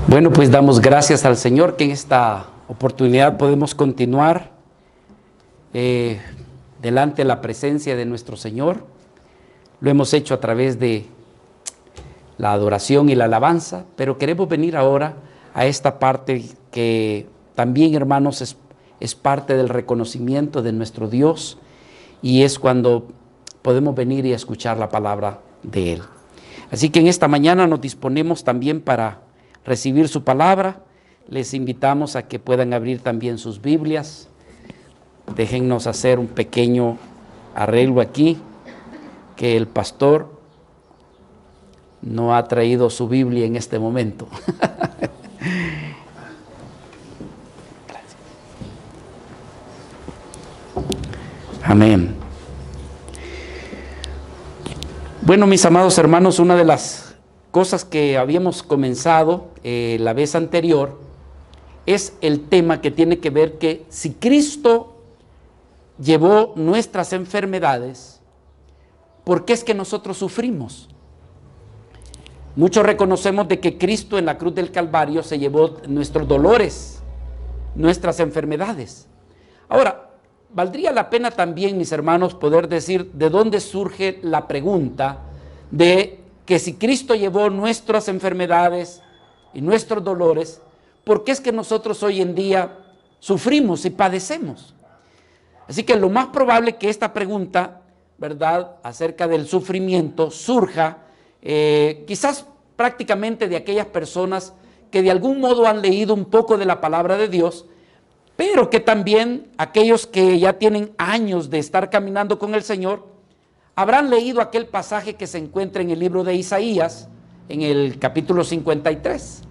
Bueno, pues damos gracias al Señor que en esta oportunidad podemos continuar delante de la presencia de nuestro Señor. Lo hemos hecho a través de la adoración y la alabanza, pero queremos venir ahora a esta parte que también, hermanos, es parte del reconocimiento de nuestro Dios, y es cuando podemos venir y escuchar la palabra de Él. Así que en esta mañana nos disponemos también para recibir su palabra. Les invitamos a que puedan abrir también sus Biblias. Déjennos hacer un pequeño arreglo aquí, que el pastor no ha traído su Biblia en este momento. Amén. Bueno, mis amados hermanos, una de las cosas que habíamos comenzado la vez anterior es el tema que tiene que ver que si Cristo llevó nuestras enfermedades, ¿por qué es que nosotros sufrimos? Muchos reconocemos de que Cristo en la cruz del Calvario se llevó nuestros dolores, nuestras enfermedades. Ahora, valdría la pena también, mis hermanos, poder decir de dónde surge la pregunta de que si Cristo llevó nuestras enfermedades y nuestros dolores, ¿por qué es que nosotros hoy en día sufrimos y padecemos? Así que lo más probable que esta pregunta, ¿verdad?, acerca del sufrimiento surja quizás prácticamente de aquellas personas que de algún modo han leído un poco de la palabra de Dios, pero que también aquellos que ya tienen años de estar caminando con el Señor habrán leído aquel pasaje que se encuentra en el libro de Isaías, en el capítulo 53.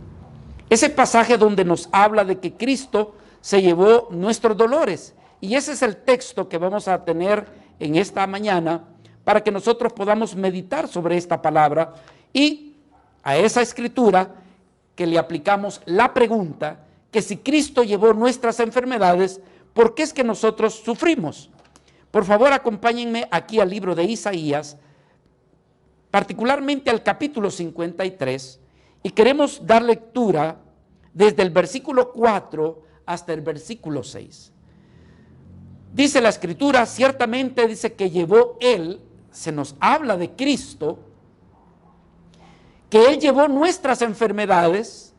Ese pasaje donde nos habla de que Cristo se llevó nuestros dolores. Y ese es el texto que vamos a tener en esta mañana para que nosotros podamos meditar sobre esta palabra y a esa escritura que le aplicamos la pregunta que si Cristo llevó nuestras enfermedades, ¿por qué es que nosotros sufrimos? Por favor, acompáñenme aquí al libro de Isaías, particularmente al capítulo 53, y queremos dar lectura desde el versículo 4 hasta el versículo 6. Dice la escritura, ciertamente dice que llevó Él, se nos habla de Cristo, que Él llevó nuestras enfermedades,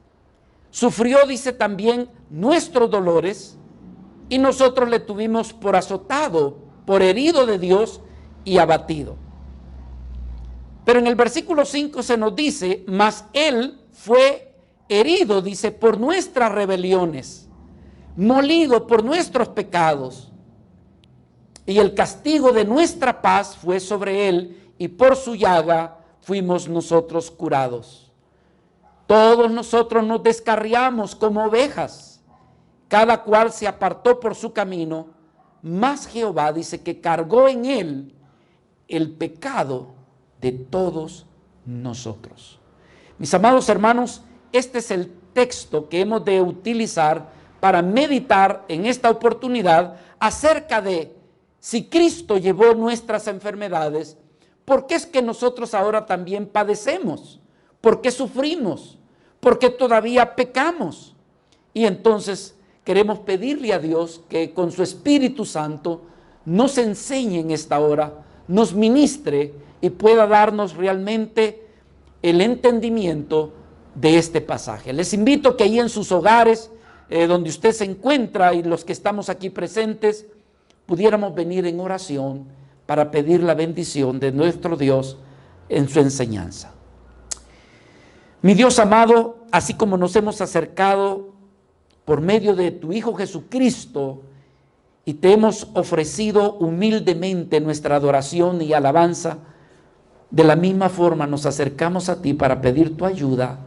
sufrió, dice también, nuestros dolores, y nosotros le tuvimos por azotado, por herido de Dios y abatido. Pero en el versículo 5 se nos dice, mas Él fue herido, dice, por nuestras rebeliones, molido por nuestros pecados, y el castigo de nuestra paz fue sobre Él, y por su llaga fuimos nosotros curados. Todos nosotros nos descarriamos como ovejas, cada cual se apartó por su camino, mas Jehová dice que cargó en Él el pecado de todos nosotros. Mis amados hermanos, este es el texto que hemos de utilizar para meditar en esta oportunidad acerca de si Cristo llevó nuestras enfermedades, ¿por qué es que nosotros ahora también padecemos? ¿Por qué sufrimos? ¿Por qué todavía pecamos? Y entonces queremos pedirle a Dios que con su Espíritu Santo nos enseñe en esta hora, nos ministre y pueda darnos realmente el entendimiento de este pasaje. Les invito que ahí en sus hogares, donde usted se encuentra y los que estamos aquí presentes, pudiéramos venir en oración para pedir la bendición de nuestro Dios en su enseñanza. Mi Dios amado, así como nos hemos acercado por medio de tu Hijo Jesucristo y te hemos ofrecido humildemente nuestra adoración y alabanza, de la misma forma nos acercamos a ti para pedir tu ayuda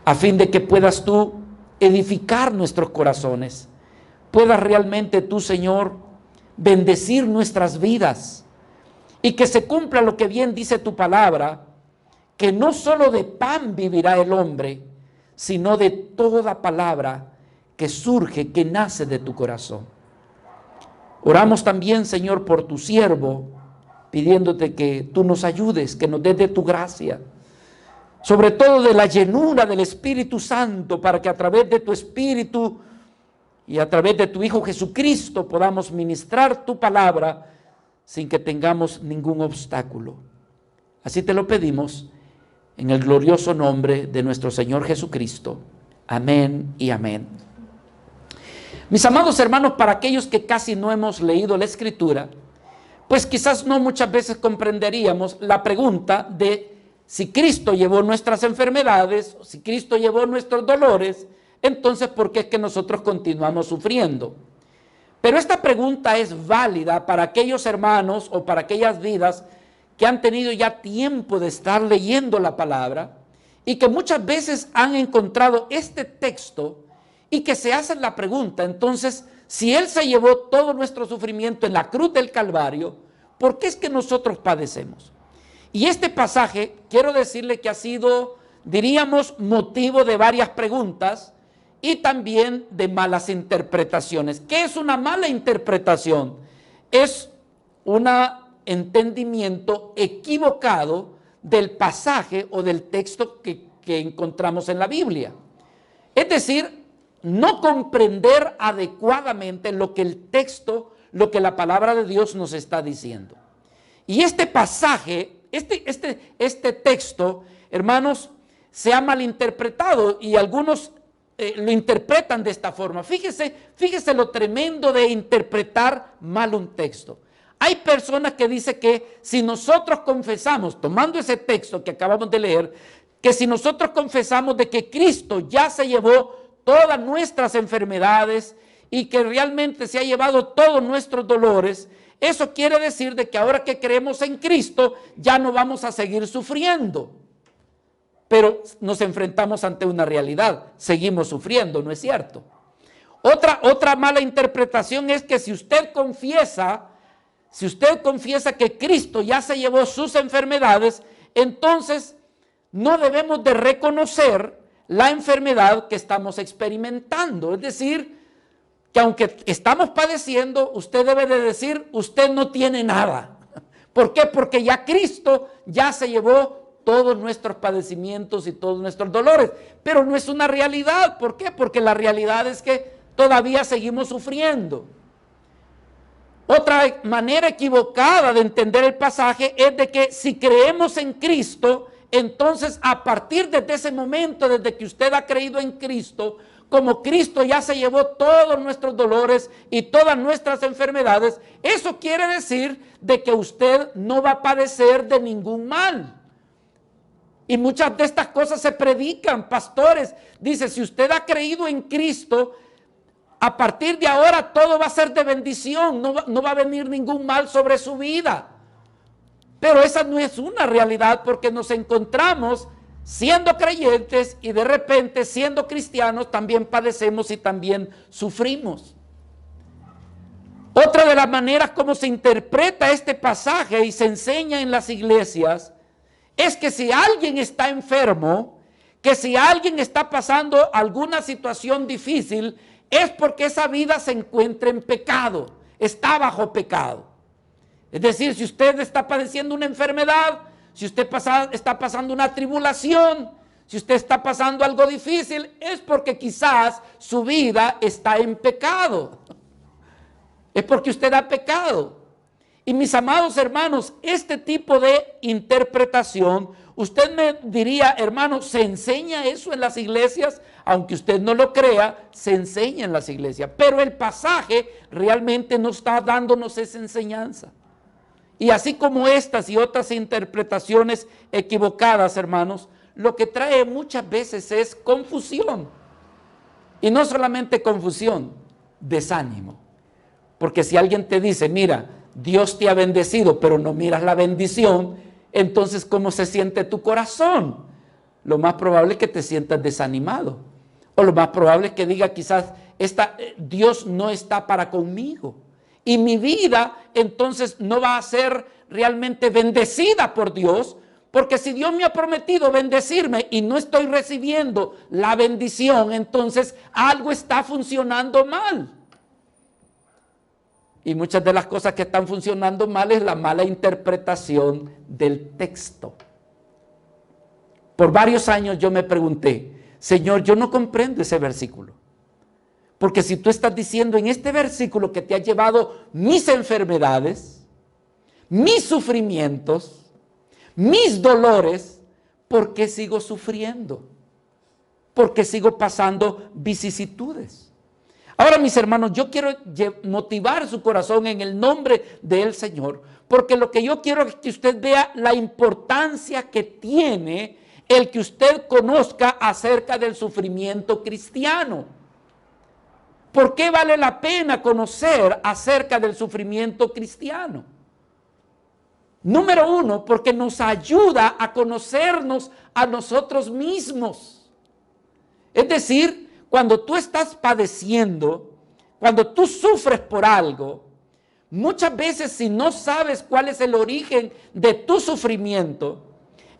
a fin de que puedas tú edificar nuestros corazones, puedas realmente tú, Señor, bendecir nuestras vidas y que se cumpla lo que bien dice tu palabra, que no solo de pan vivirá el hombre, sino de toda palabra que surge, que nace de tu corazón. Oramos también, Señor, por tu siervo, pidiéndote que tú nos ayudes, que nos des de tu gracia. sobre todo de la llenura del Espíritu Santo, para que a través de tu Espíritu y a través de tu Hijo Jesucristo podamos ministrar tu palabra sin que tengamos ningún obstáculo. Así te lo pedimos en el glorioso nombre de nuestro Señor Jesucristo. Amén y amén. Mis amados hermanos, para aquellos que casi no hemos leído la Escritura, pues quizás no muchas veces comprenderíamos la pregunta de si Cristo llevó nuestras enfermedades, si Cristo llevó nuestros dolores, entonces ¿por qué es que nosotros continuamos sufriendo? Pero esta pregunta es válida para aquellos hermanos o para aquellas vidas que han tenido ya tiempo de estar leyendo la palabra y que muchas veces han encontrado este texto y que se hacen la pregunta, entonces, si Él se llevó todo nuestro sufrimiento en la cruz del Calvario, ¿por qué es que nosotros padecemos? Y este pasaje, quiero decirle que ha sido, diríamos, motivo de varias preguntas y también de malas interpretaciones. ¿Qué es una mala interpretación? Es un entendimiento equivocado del pasaje o del texto que encontramos en la Biblia. Es decir, no comprender adecuadamente lo que el texto, lo que la palabra de Dios nos está diciendo. Y este pasaje, este texto, hermanos, se ha malinterpretado y algunos lo interpretan de esta forma. Fíjese lo tremendo de interpretar mal un texto. Hay personas que dicen que si nosotros confesamos, tomando ese texto que acabamos de leer, que si nosotros confesamos de que Cristo ya se llevó todas nuestras enfermedades y que realmente se ha llevado todos nuestros dolores, eso quiere decir de que ahora que creemos en Cristo ya no vamos a seguir sufriendo. Pero nos enfrentamos ante una realidad, seguimos sufriendo, ¿no es cierto? Otra mala interpretación es que si usted confiesa que Cristo ya se llevó sus enfermedades, entonces no debemos de reconocer la enfermedad que estamos experimentando. Es decir, que aunque estamos padeciendo, usted debe de decir, usted no tiene nada. ¿Por qué? Porque ya Cristo ya se llevó todos nuestros padecimientos y todos nuestros dolores. Pero no es una realidad. ¿Por qué? Porque la realidad es que todavía seguimos sufriendo. Otra manera equivocada de entender el pasaje es de que si creemos en Cristo, entonces a partir de ese momento, desde que usted ha creído en Cristo, como Cristo ya se llevó todos nuestros dolores y todas nuestras enfermedades, eso quiere decir de que usted no va a padecer de ningún mal. Y muchas de estas cosas se predican, pastores. Dice, si usted ha creído en Cristo, a partir de ahora todo va a ser de bendición, no va a venir ningún mal sobre su vida. Pero esa no es una realidad, porque nos encontramos siendo creyentes y de repente siendo cristianos también padecemos y también sufrimos. Otra de las maneras como se interpreta este pasaje y se enseña en las iglesias es que si alguien está enfermo, que si alguien está pasando alguna situación difícil, es porque esa vida se encuentra en pecado, está bajo pecado. Es decir, si usted está padeciendo una enfermedad, si usted está pasando una tribulación, si usted está pasando algo difícil, es porque quizás su vida está en pecado. Es porque usted ha pecado. Y mis amados hermanos, este tipo de interpretación, usted me diría, hermano, ¿se enseña eso en las iglesias? Aunque usted no lo crea, se enseña en las iglesias. Pero el pasaje realmente no está dándonos esa enseñanza. Y así como estas y otras interpretaciones equivocadas, hermanos, lo que trae muchas veces es confusión. Y no solamente confusión, desánimo. Porque si alguien te dice, mira, Dios te ha bendecido, pero no miras la bendición, entonces ¿cómo se siente tu corazón? Lo más probable es que te sientas desanimado. O lo más probable es que diga quizás, Dios no está para conmigo. Y mi vida entonces no va a ser realmente bendecida por Dios, porque si Dios me ha prometido bendecirme y no estoy recibiendo la bendición, entonces algo está funcionando mal. Y muchas de las cosas que están funcionando mal es la mala interpretación del texto. Por varios años yo me pregunté, Señor, yo no comprendo ese versículo. Porque si tú estás diciendo en este versículo que te ha llevado mis enfermedades, mis sufrimientos, mis dolores, ¿por qué sigo sufriendo? ¿Por qué sigo pasando vicisitudes? Ahora, mis hermanos, yo quiero motivar su corazón en el nombre del Señor, porque lo que yo quiero es que usted vea la importancia que tiene el que usted conozca acerca del sufrimiento cristiano. ¿Por qué vale la pena conocer acerca del sufrimiento cristiano? Número uno, porque nos ayuda a conocernos a nosotros mismos. Es decir, cuando tú estás padeciendo, cuando tú sufres por algo, muchas veces si no sabes cuál es el origen de tu sufrimiento,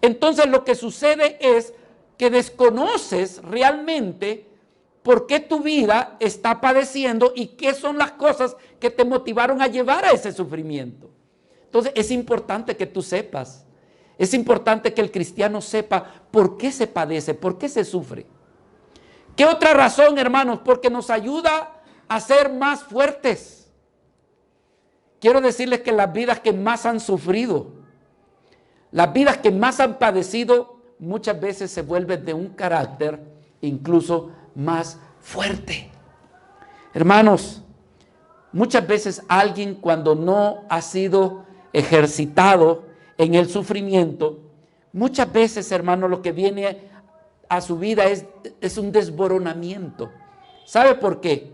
entonces lo que sucede es que desconoces realmente por qué tu vida está padeciendo y qué son las cosas que te motivaron a llevar a ese sufrimiento. Entonces es importante que tú sepas, es importante que el cristiano sepa por qué se padece, por qué se sufre. ¿Qué otra razón, hermanos? Porque nos ayuda a ser más fuertes. Quiero decirles que las vidas que más han sufrido, las vidas que más han padecido, muchas veces se vuelven de un carácter incluso más fuerte. Hermanos, muchas veces alguien cuando no ha sido ejercitado en el sufrimiento, muchas veces, hermanos, lo que viene a su vida es un desboronamiento. ¿Sabe por qué?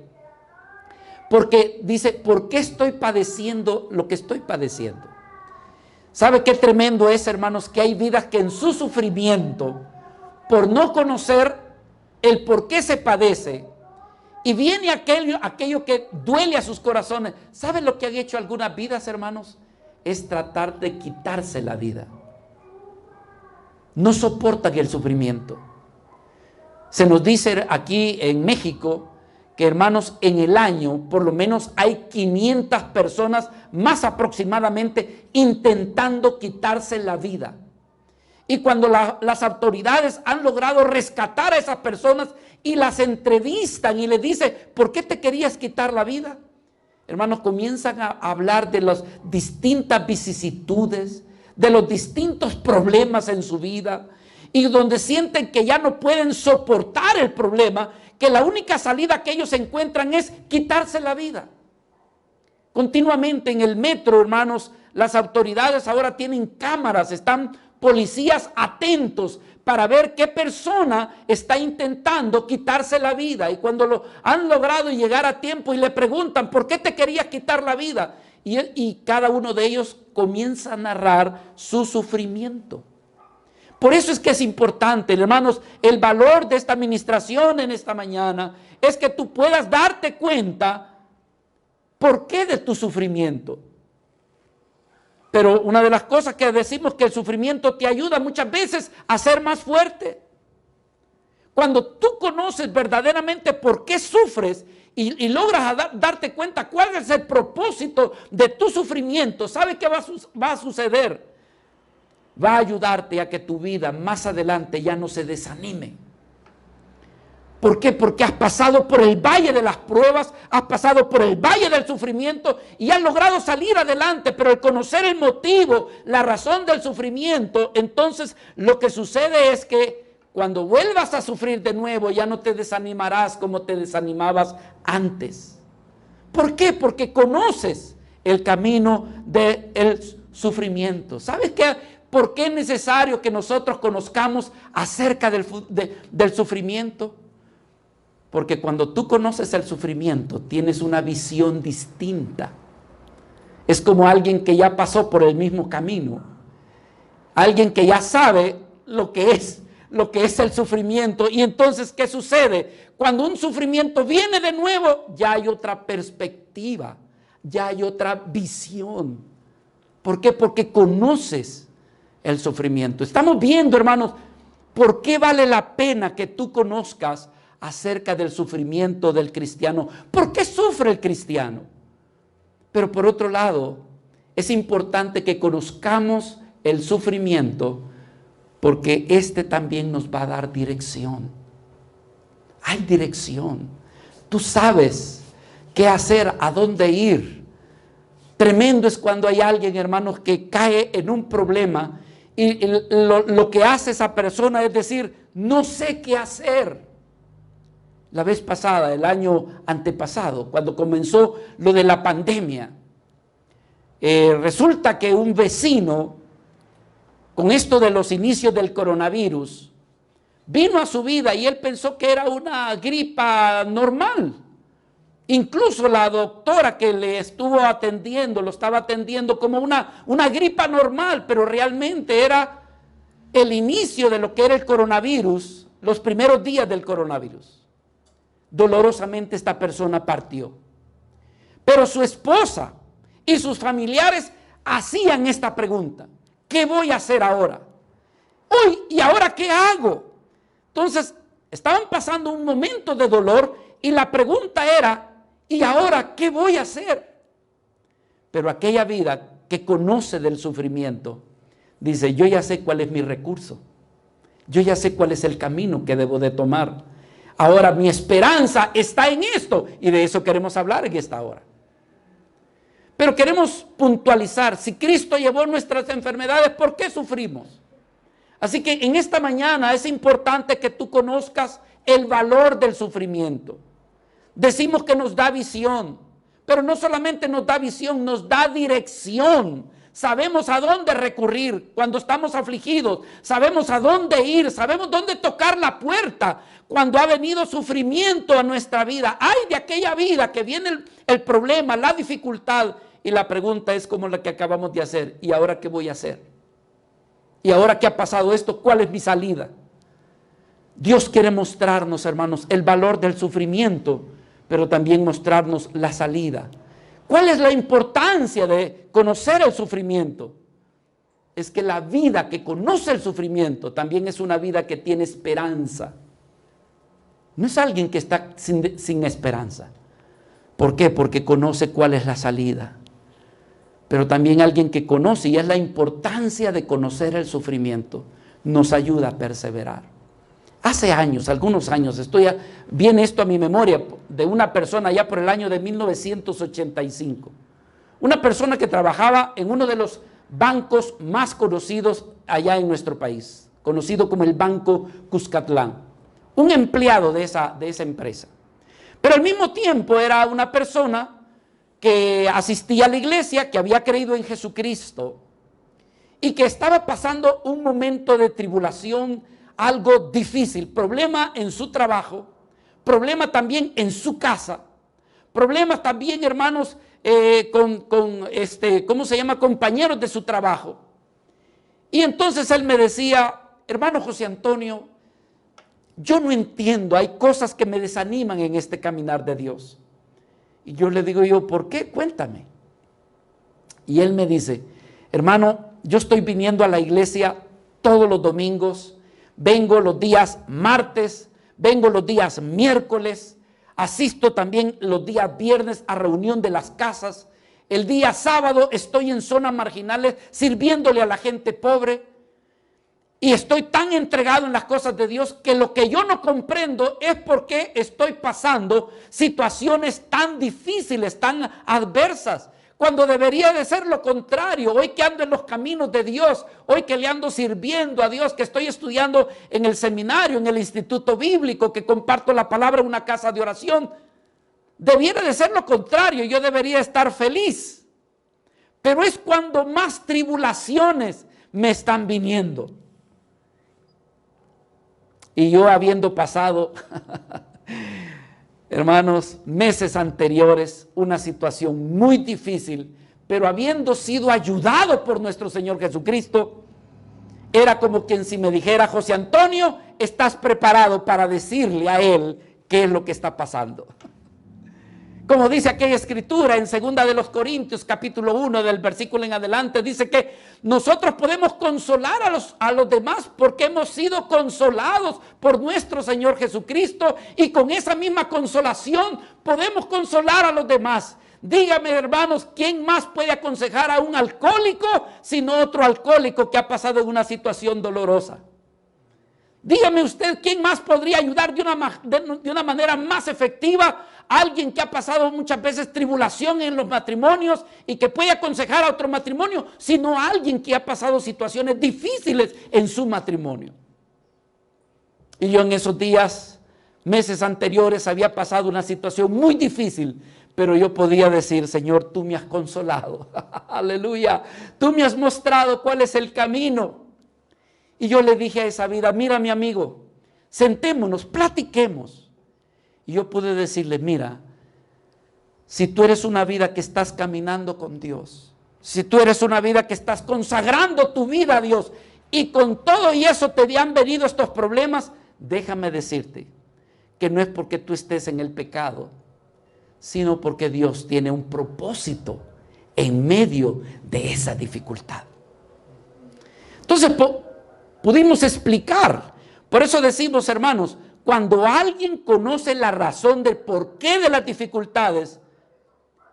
Porque dice, ¿por qué estoy padeciendo lo que estoy padeciendo? ¿Sabe qué tremendo es, hermanos? Que hay vidas que en su sufrimiento, por no conocer el por qué se padece, y viene aquello que duele a sus corazones. ¿Saben lo que han hecho algunas vidas, hermanos? Es tratar de quitarse la vida. No soportan el sufrimiento. Se nos dice aquí en México que, hermanos, en el año por lo menos hay 500 personas más aproximadamente intentando quitarse la vida. Y cuando las autoridades han logrado rescatar a esas personas y las entrevistan y les dicen, ¿por qué te querías quitar la vida? Hermanos, comienzan a hablar de las distintas vicisitudes, de los distintos problemas en su vida, y donde sienten que ya no pueden soportar el problema, que la única salida que ellos encuentran es quitarse la vida. Continuamente en el metro, hermanos, las autoridades ahora tienen cámaras, están policías atentos para ver qué persona está intentando quitarse la vida. Y cuando lo han logrado llegar a tiempo y le preguntan, ¿por qué te querías quitar la vida? Y cada uno de ellos comienza a narrar su sufrimiento. Por eso es que es importante, hermanos, el valor de esta administración en esta mañana es que tú puedas darte cuenta por qué de tu sufrimiento. Pero una de las cosas que decimos que el sufrimiento te ayuda muchas veces a ser más fuerte. Cuando tú conoces verdaderamente por qué sufres y logras darte cuenta cuál es el propósito de tu sufrimiento, ¿sabe qué va a suceder? Va a ayudarte a que tu vida más adelante ya no se desanime. ¿Por qué? Porque has pasado por el valle de las pruebas, has pasado por el valle del sufrimiento y has logrado salir adelante, pero al conocer el motivo, la razón del sufrimiento, entonces lo que sucede es que cuando vuelvas a sufrir de nuevo ya no te desanimarás como te desanimabas antes. ¿Por qué? Porque conoces el camino del sufrimiento. ¿Sabes qué? ¿Por qué es necesario que nosotros conozcamos acerca del sufrimiento? Porque cuando tú conoces el sufrimiento, tienes una visión distinta. Es como alguien que ya pasó por el mismo camino. Alguien que ya sabe lo que es el sufrimiento. Y entonces, ¿qué sucede? Cuando un sufrimiento viene de nuevo, ya hay otra perspectiva, ya hay otra visión. ¿Por qué? Porque conoces el sufrimiento. Estamos viendo, hermanos, por qué vale la pena que tú conozcas acerca del sufrimiento del cristiano. ¿Por qué sufre el cristiano? Pero por otro lado, es importante que conozcamos el sufrimiento porque este también nos va a dar dirección. Hay dirección. Tú sabes qué hacer, a dónde ir. Tremendo es cuando hay alguien, hermanos, que cae en un problema y lo que hace esa persona es decir, no sé qué hacer. La vez pasada, el año antepasado, cuando comenzó lo de la pandemia, resulta que un vecino, con esto de los inicios del coronavirus, vino a su vida y él pensó que era una gripa normal. Incluso la doctora que le estuvo atendiendo, lo estaba atendiendo como una gripa normal, pero realmente era el inicio de lo que era el coronavirus, los primeros días del coronavirus. Dolorosamente esta persona partió. Pero su esposa y sus familiares hacían esta pregunta: ¿qué voy a hacer ahora? Uy, ¿y ahora qué hago? Entonces, estaban pasando un momento de dolor y la pregunta era: ¿y ahora qué voy a hacer? Pero aquella vida que conoce del sufrimiento dice: yo ya sé cuál es mi recurso, yo ya sé cuál es el camino que debo de tomar. Ahora mi esperanza está en esto, y de eso queremos hablar en esta hora. Pero queremos puntualizar: si Cristo llevó nuestras enfermedades, ¿por qué sufrimos? Así que en esta mañana es importante que tú conozcas el valor del sufrimiento. Decimos que nos da visión, pero no solamente nos da visión, nos da dirección. Sabemos a dónde recurrir cuando estamos afligidos, sabemos a dónde ir, sabemos dónde tocar la puerta cuando ha venido sufrimiento a nuestra vida. Ay de aquella vida que viene el problema, la dificultad, y la pregunta es como la que acabamos de hacer: ¿y ahora qué voy a hacer? ¿Y ahora que ha pasado esto, cuál es mi salida? Dios quiere mostrarnos, hermanos, el valor del sufrimiento, pero también mostrarnos la salida. ¿Cuál es la importancia de conocer el sufrimiento? Es que la vida que conoce el sufrimiento también es una vida que tiene esperanza. No es alguien que está sin esperanza. ¿Por qué? Porque conoce cuál es la salida. Pero también alguien que conoce, y es la importancia de conocer el sufrimiento, nos ayuda a perseverar. Hace años, algunos años, viene esto a mi memoria de una persona ya por el año de 1985. Una persona que trabajaba en uno de los bancos más conocidos allá en nuestro país, conocido como el Banco Cuscatlán. Un empleado de esa empresa. Pero al mismo tiempo era una persona que asistía a la iglesia, que había creído en Jesucristo y que estaba pasando un momento de tribulación, algo difícil, problema en su trabajo, problema también en su casa, problemas también, hermanos, compañeros de su trabajo. Y entonces él me decía: hermano José Antonio, yo no entiendo, hay cosas que me desaniman en este caminar de Dios. Y yo le digo: ¿por qué? Cuéntame. Y él me dice: hermano, yo estoy viniendo a la iglesia todos los domingos, vengo los días martes, vengo los días miércoles, asisto también los días viernes a reunión de las casas, el día sábado estoy en zonas marginales sirviéndole a la gente pobre, y estoy tan entregado en las cosas de Dios que lo que yo no comprendo es por qué estoy pasando situaciones tan difíciles, tan adversas, cuando debería de ser lo contrario. Hoy que ando en los caminos de Dios, hoy que le ando sirviendo a Dios, que estoy estudiando en el seminario, en el instituto bíblico, que comparto la palabra en una casa de oración, debiera de ser lo contrario. Yo debería estar feliz, pero es cuando más tribulaciones me están viniendo. Y yo, habiendo pasado, hermanos, meses anteriores, una situación muy difícil, pero habiendo sido ayudado por nuestro Señor Jesucristo, era como quien si me dijera: José Antonio, ¿estás preparado para decirle a Él qué es lo que está pasando? Como dice aquella escritura en 2 de los Corintios, capítulo 1, del versículo en adelante, dice que nosotros podemos consolar a los demás porque hemos sido consolados por nuestro Señor Jesucristo, y con esa misma consolación podemos consolar a los demás. Dígame, hermanos, ¿quién más puede aconsejar a un alcohólico sino otro alcohólico que ha pasado en una situación dolorosa? Dígame usted, ¿quién más podría ayudar de una manera más efectiva a alguien que ha pasado muchas veces tribulación en los matrimonios y que puede aconsejar a otro matrimonio, sino a alguien que ha pasado situaciones difíciles en su matrimonio? Y yo en esos días, meses anteriores, había pasado una situación muy difícil, pero yo podía decir: Señor, tú me has consolado. Aleluya, tú me has mostrado cuál es el camino. Y yo le dije a esa vida: mira, mi amigo, sentémonos, platiquemos. Y yo pude decirle: mira, si tú eres una vida que estás caminando con Dios, si tú eres una vida que estás consagrando tu vida a Dios, y con todo y eso te han venido estos problemas, déjame decirte que no es porque tú estés en el pecado, sino porque Dios tiene un propósito en medio de esa dificultad. Entonces pudimos explicar. Por eso decimos, hermanos, cuando alguien conoce la razón del porqué de las dificultades,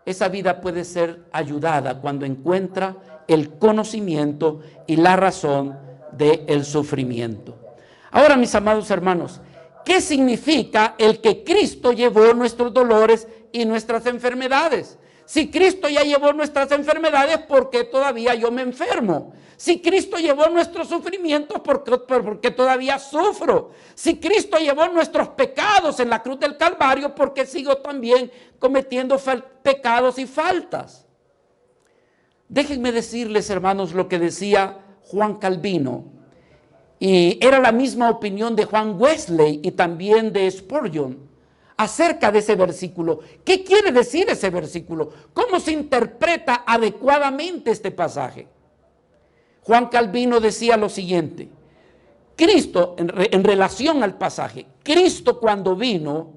esa vida puede ser ayudada cuando encuentra el conocimiento y la razón del sufrimiento. Ahora, mis amados hermanos, ¿qué significa el que Cristo llevó nuestros dolores y nuestras enfermedades? Si Cristo ya llevó nuestras enfermedades, ¿por qué todavía yo me enfermo? Si Cristo llevó nuestros sufrimientos, ¿por qué todavía sufro? Si Cristo llevó nuestros pecados en la cruz del Calvario, ¿por qué sigo también cometiendo pecados y faltas? Déjenme decirles, hermanos, lo que decía Juan Calvino. Y era la misma opinión de Juan Wesley y también de Spurgeon acerca de ese versículo. ¿Qué quiere decir ese versículo? ¿Cómo se interpreta adecuadamente este pasaje? Juan Calvino decía lo siguiente: Cristo, en relación al pasaje, Cristo cuando vino,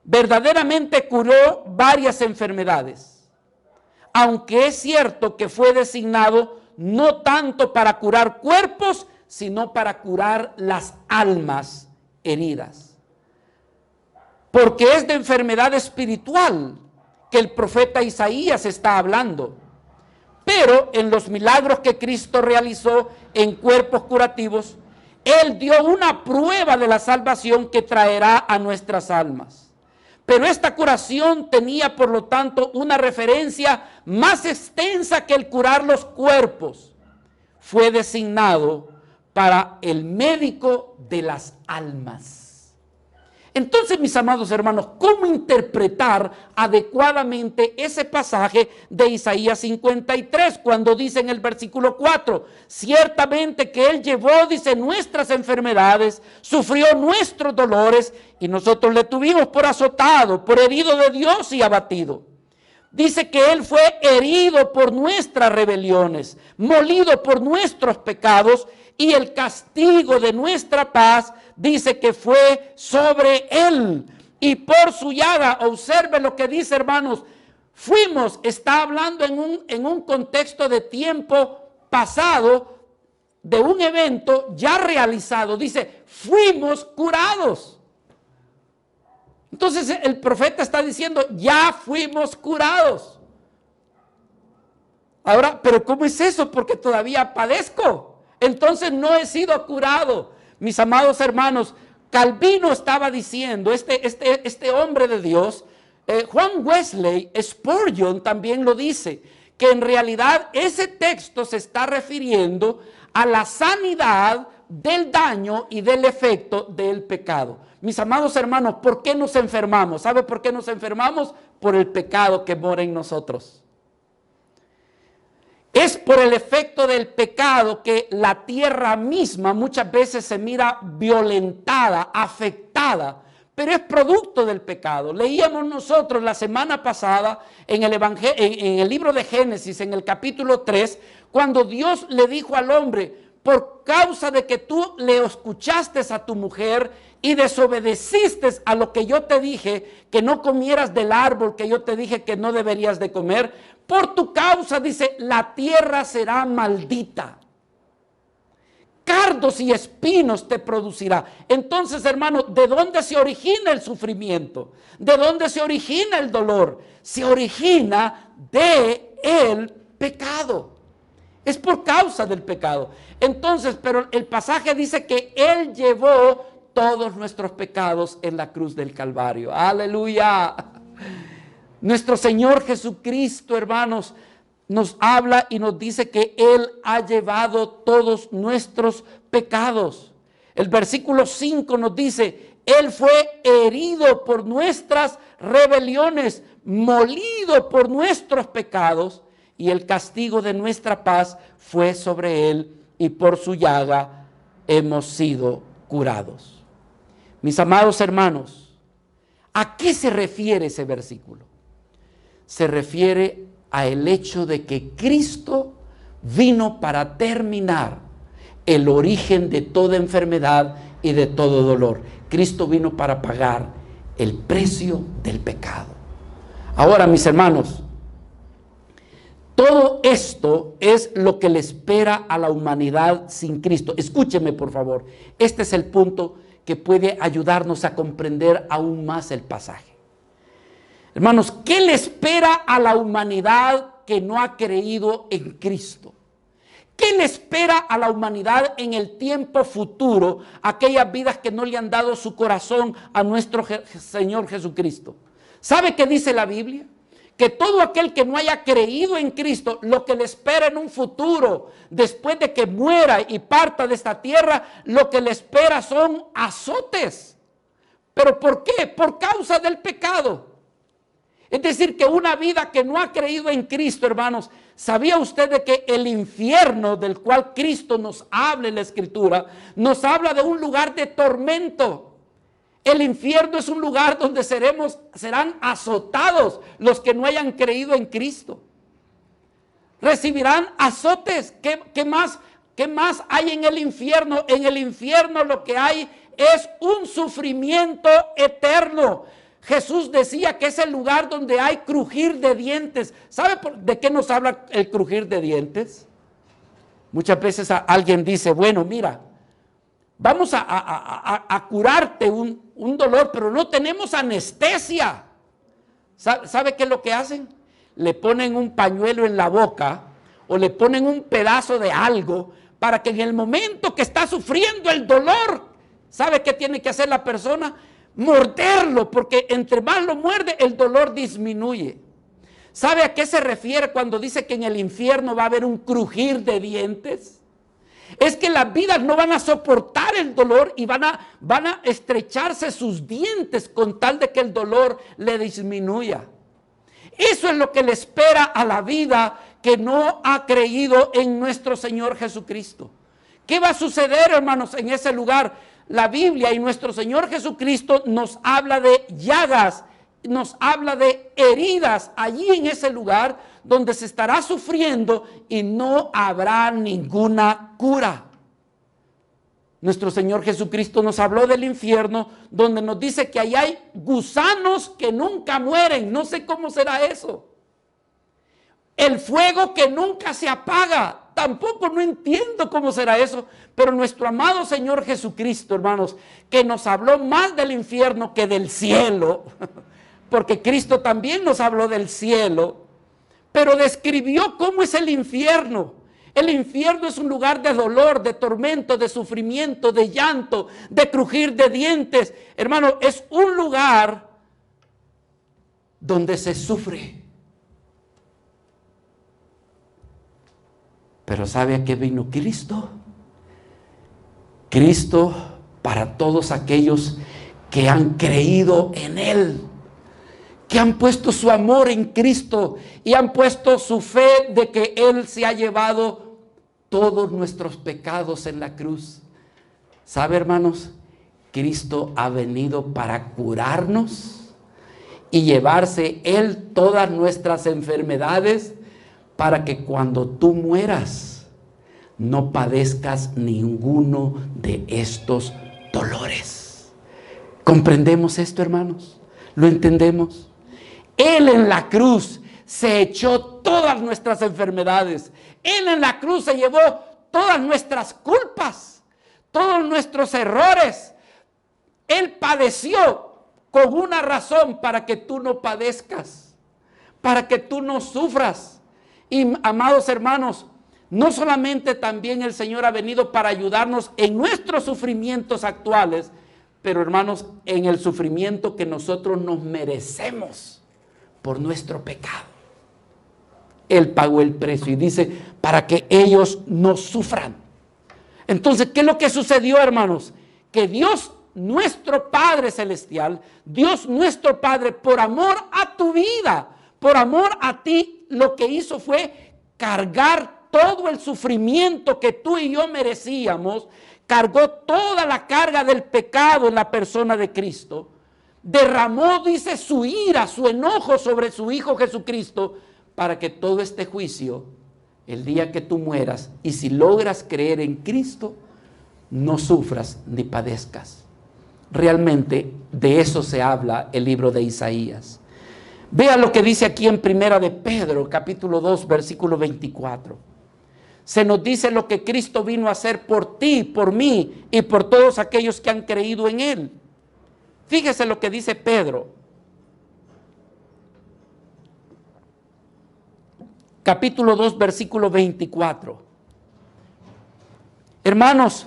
verdaderamente curó varias enfermedades, aunque es cierto que fue designado no tanto para curar cuerpos, sino para curar las almas heridas. Porque es de enfermedad espiritual que el profeta Isaías está hablando. Pero en los milagros que Cristo realizó en cuerpos curativos, Él dio una prueba de la salvación que traerá a nuestras almas. Pero esta curación tenía, por lo tanto, una referencia más extensa que el curar los cuerpos. Fue designado para el médico de las almas. Entonces, mis amados hermanos, ¿cómo interpretar adecuadamente ese pasaje de Isaías 53 cuando dice en el versículo 4, ciertamente que Él llevó, dice, nuestras enfermedades, sufrió nuestros dolores y nosotros le tuvimos por azotado, por herido de Dios y abatido? Dice que Él fue herido por nuestras rebeliones, molido por nuestros pecados, y el castigo de nuestra paz, dice que fue sobre Él. Y por su llaga, observe lo que dice, hermanos, está hablando en un contexto de tiempo pasado, de un evento ya realizado. Dice, fuimos curados. Entonces el profeta está diciendo, ya fuimos curados. Ahora, ¿pero cómo es eso? Porque todavía padezco. Entonces no he sido curado. Mis amados hermanos, Calvino estaba diciendo, este hombre de Dios, Juan Wesley, Spurgeon también lo dice, que en realidad ese texto se está refiriendo a la sanidad del daño y del efecto del pecado. Mis amados hermanos, ¿por qué nos enfermamos? ¿Sabe por qué nos enfermamos? Por el pecado que mora en nosotros. Es por el efecto del pecado que la tierra misma muchas veces se mira violentada, afectada, pero es producto del pecado. Leíamos nosotros la semana pasada en el libro de Génesis, en el capítulo 3, cuando Dios le dijo al hombre, por causa de que tú le escuchaste a tu mujer y desobedeciste a lo que yo te dije, que no comieras del árbol que yo te dije que no deberías de comer, por tu causa, dice, la tierra será maldita. Cardos y espinos te producirá. Entonces, hermano, ¿de dónde se origina el sufrimiento? ¿De dónde se origina el dolor? Se origina del pecado. Es por causa del pecado. Entonces, pero el pasaje dice que Él llevó todos nuestros pecados en la cruz del Calvario. Aleluya. Nuestro Señor Jesucristo, hermanos, nos habla y nos dice que Él ha llevado todos nuestros pecados. El versículo 5 nos dice: Él fue herido por nuestras rebeliones, molido por nuestros pecados, y el castigo de nuestra paz fue sobre Él, y por su llaga hemos sido curados. Mis amados hermanos, ¿a qué se refiere ese versículo? Se refiere al hecho de que Cristo vino para terminar el origen de toda enfermedad y de todo dolor. Cristo vino para pagar el precio del pecado. Ahora, mis hermanos, todo esto es lo que le espera a la humanidad sin Cristo. Escúcheme, por favor. Este es el punto que puede ayudarnos a comprender aún más el pasaje. Hermanos, ¿qué le espera a la humanidad que no ha creído en Cristo? ¿Qué le espera a la humanidad en el tiempo futuro, aquellas vidas que no le han dado su corazón a nuestro Señor Jesucristo? ¿Sabe qué dice la Biblia? Que todo aquel que no haya creído en Cristo, lo que le espera en un futuro, después de que muera y parta de esta tierra, lo que le espera son azotes. ¿Pero por qué? Por causa del pecado. Es decir, que una vida que no ha creído en Cristo, hermanos, ¿sabía usted de que el infierno del cual Cristo nos habla en la Escritura, nos habla de un lugar de tormento? El infierno es un lugar donde serán azotados los que no hayan creído en Cristo. Recibirán azotes. ¿Qué más hay en el infierno? En el infierno lo que hay es un sufrimiento eterno. Jesús decía que es el lugar donde hay crujir de dientes. ¿Sabe de qué nos habla el crujir de dientes? Muchas veces alguien dice: bueno, mira, vamos a curarte un dolor, pero no tenemos anestesia. ¿Sabe qué es lo que hacen? Le ponen un pañuelo en la boca o le ponen un pedazo de algo para que en el momento que está sufriendo el dolor, ¿sabe qué tiene que hacer la persona? Morderlo, porque entre más lo muerde, el dolor disminuye. ¿Sabe a qué se refiere cuando dice que en el infierno va a haber un crujir de dientes? Es que las vidas no van a soportar el dolor y van a estrecharse sus dientes con tal de que el dolor le disminuya. Eso es lo que le espera a la vida que no ha creído en nuestro Señor Jesucristo. ¿Qué va a suceder, hermanos, en ese lugar? La Biblia y nuestro Señor Jesucristo nos habla de llagas, nos habla de heridas allí en ese lugar donde se estará sufriendo y no habrá ninguna cura. Nuestro Señor Jesucristo nos habló del infierno, donde nos dice que ahí hay gusanos que nunca mueren. No sé cómo será eso. El fuego que nunca se apaga. Tampoco no entiendo cómo será eso, pero nuestro amado Señor Jesucristo, hermanos, que nos habló más del infierno que del cielo, porque Cristo también nos habló del cielo, pero describió cómo es el infierno. El infierno es un lugar de dolor, de tormento, de sufrimiento, de llanto, de crujir de dientes. Hermano, es un lugar donde se sufre. Pero ¿sabe a qué vino Cristo? Cristo para todos aquellos que han creído en Él, que han puesto su amor en Cristo y han puesto su fe de que Él se ha llevado todos nuestros pecados en la cruz. ¿Sabe, hermanos? Cristo ha venido para curarnos y llevarse Él todas nuestras enfermedades, para que cuando tú mueras no padezcas ninguno de estos dolores. ¿Comprendemos esto, hermanos? ¿Lo entendemos? Él en la cruz se echó todas nuestras enfermedades. Él en la cruz se llevó todas nuestras culpas, todos nuestros errores. Él padeció con una razón: para que tú no padezcas, para que tú no sufras. Y amados hermanos, No solamente también el Señor ha venido para ayudarnos en nuestros sufrimientos actuales, pero hermanos, en el sufrimiento que nosotros nos merecemos por nuestro pecado. Él pagó el precio y dice, para que ellos no sufran. Entonces, ¿qué es lo que sucedió, hermanos? Que Dios, nuestro Padre Celestial, Dios nuestro Padre, por amor a tu vida, por amor a ti, lo que hizo fue cargar todo el sufrimiento que tú y yo merecíamos, cargó toda la carga del pecado en la persona de Cristo, derramó, dice, su ira, su enojo sobre su Hijo Jesucristo, para que todo este juicio, el día que tú mueras, y si logras creer en Cristo, no sufras ni padezcas. Realmente de eso se habla el libro de Isaías. Vea lo que dice aquí en Primera de Pedro, capítulo 2, versículo 24. Se nos dice lo que Cristo vino a hacer por ti, por mí y por todos aquellos que han creído en Él. Fíjese lo que dice Pedro. Capítulo 2, versículo 24. Hermanos,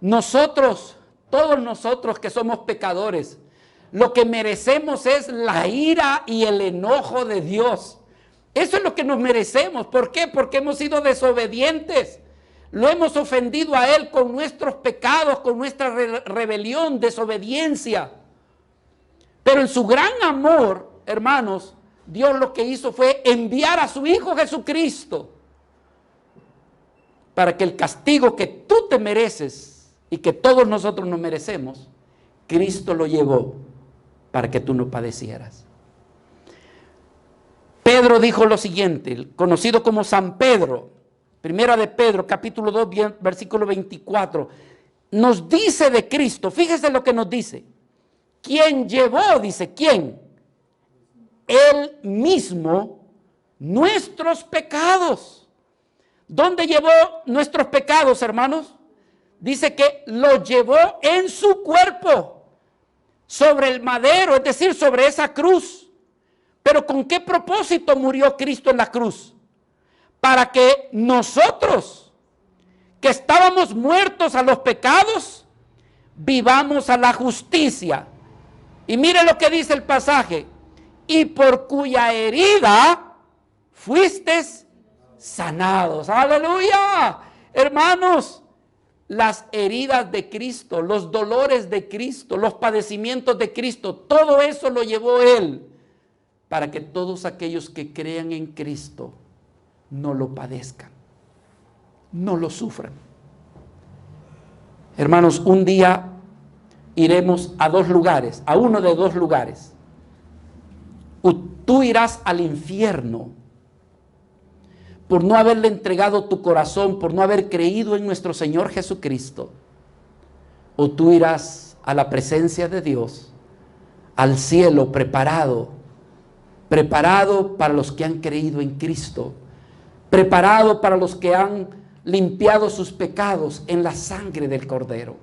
nosotros, todos nosotros que somos pecadores, lo que merecemos es la ira y el enojo de Dios. Eso es lo que nos merecemos. ¿Por qué? Porque hemos sido desobedientes. Lo hemos ofendido a Él con nuestros pecados, con nuestra rebelión, desobediencia. Pero en su gran amor, hermanos, Dios lo que hizo fue enviar a su Hijo Jesucristo para que el castigo que tú te mereces y que todos nosotros nos merecemos, Cristo lo llevó para que tú no padecieras. Pedro dijo lo siguiente, conocido como San Pedro, Primera de Pedro, capítulo 2, versículo 24, nos dice de Cristo, fíjese lo que nos dice, ¿quién llevó? Dice, ¿quién? Él mismo nuestros pecados. ¿Dónde llevó nuestros pecados, hermanos? Dice que los llevó en su cuerpo, sobre el madero, es decir, sobre esa cruz. Pero ¿con qué propósito murió Cristo en la cruz? Para que nosotros, que estábamos muertos a los pecados, vivamos a la justicia. Y mire lo que dice el pasaje, y por cuya herida fuisteis sanados. ¡Aleluya! Hermanos, las heridas de Cristo, los dolores de Cristo, los padecimientos de Cristo, todo eso lo llevó Él, para que todos aquellos que crean en Cristo no lo padezcan, no lo sufran. Hermanos, un día iremos a dos lugares, a uno de dos lugares. Tú irás al infierno por no haberle entregado tu corazón, por no haber creído en nuestro Señor Jesucristo. O tú irás a la presencia de Dios, al cielo preparado para los que han creído en Cristo, preparado para los que han limpiado sus pecados en la sangre del Cordero.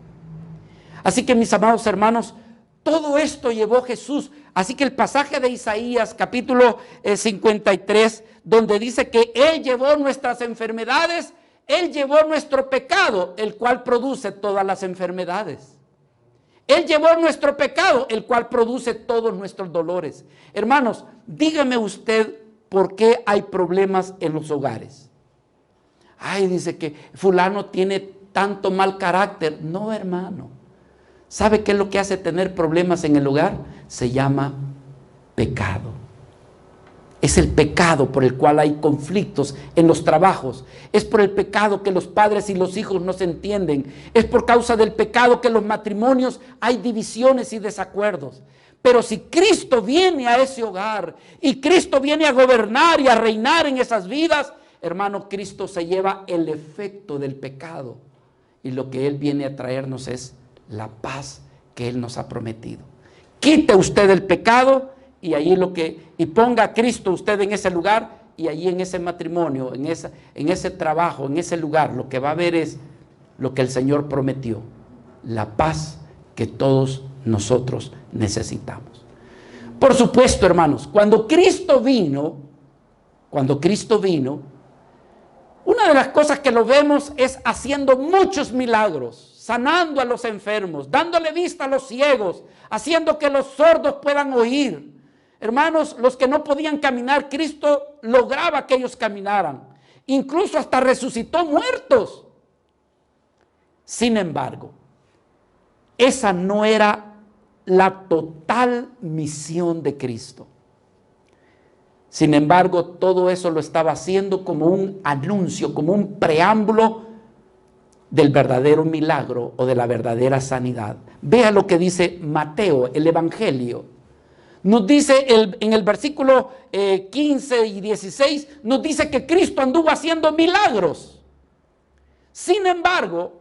Así que, mis amados hermanos, todo esto llevó Jesús. Así que el pasaje de Isaías, capítulo 53, donde dice que Él llevó nuestras enfermedades, Él llevó nuestro pecado, el cual produce todas las enfermedades. Él llevó nuestro pecado, el cual produce todos nuestros dolores. Hermanos, dígame usted por qué hay problemas en los hogares. Ay, dice que fulano tiene tanto mal carácter. No, hermano. ¿Sabe qué es lo que hace tener problemas en el hogar? Se llama pecado. Es el pecado por el cual hay conflictos en los trabajos. Es por el pecado que los padres y los hijos no se entienden. Es por causa del pecado que en los matrimonios hay divisiones y desacuerdos. Pero si Cristo viene a ese hogar y Cristo viene a gobernar y a reinar en esas vidas, hermano, Cristo se lleva el efecto del pecado. Y lo que Él viene a traernos es la paz que Él nos ha prometido. Quite usted el pecado y ahí y ponga a Cristo usted en ese lugar, y allí en ese matrimonio, en ese trabajo, en ese lugar, lo que va a haber es lo que el Señor prometió, la paz que todos nosotros necesitamos. Por supuesto, hermanos, cuando Cristo vino, una una de las cosas que lo vemos es haciendo muchos milagros, sanando a los enfermos, dándole vista a los ciegos, haciendo que los sordos puedan oír. Hermanos, los que no podían caminar, Cristo lograba que ellos caminaran. Incluso hasta resucitó muertos. Sin embargo, esa no era la total misión de Cristo. Sin embargo, todo eso lo estaba haciendo como un anuncio, como un preámbulo del verdadero milagro o de la verdadera sanidad. Vea lo que dice Mateo, el Evangelio. Nos dice en el versículo 15 y 16, nos dice que Cristo anduvo haciendo milagros. Sin embargo,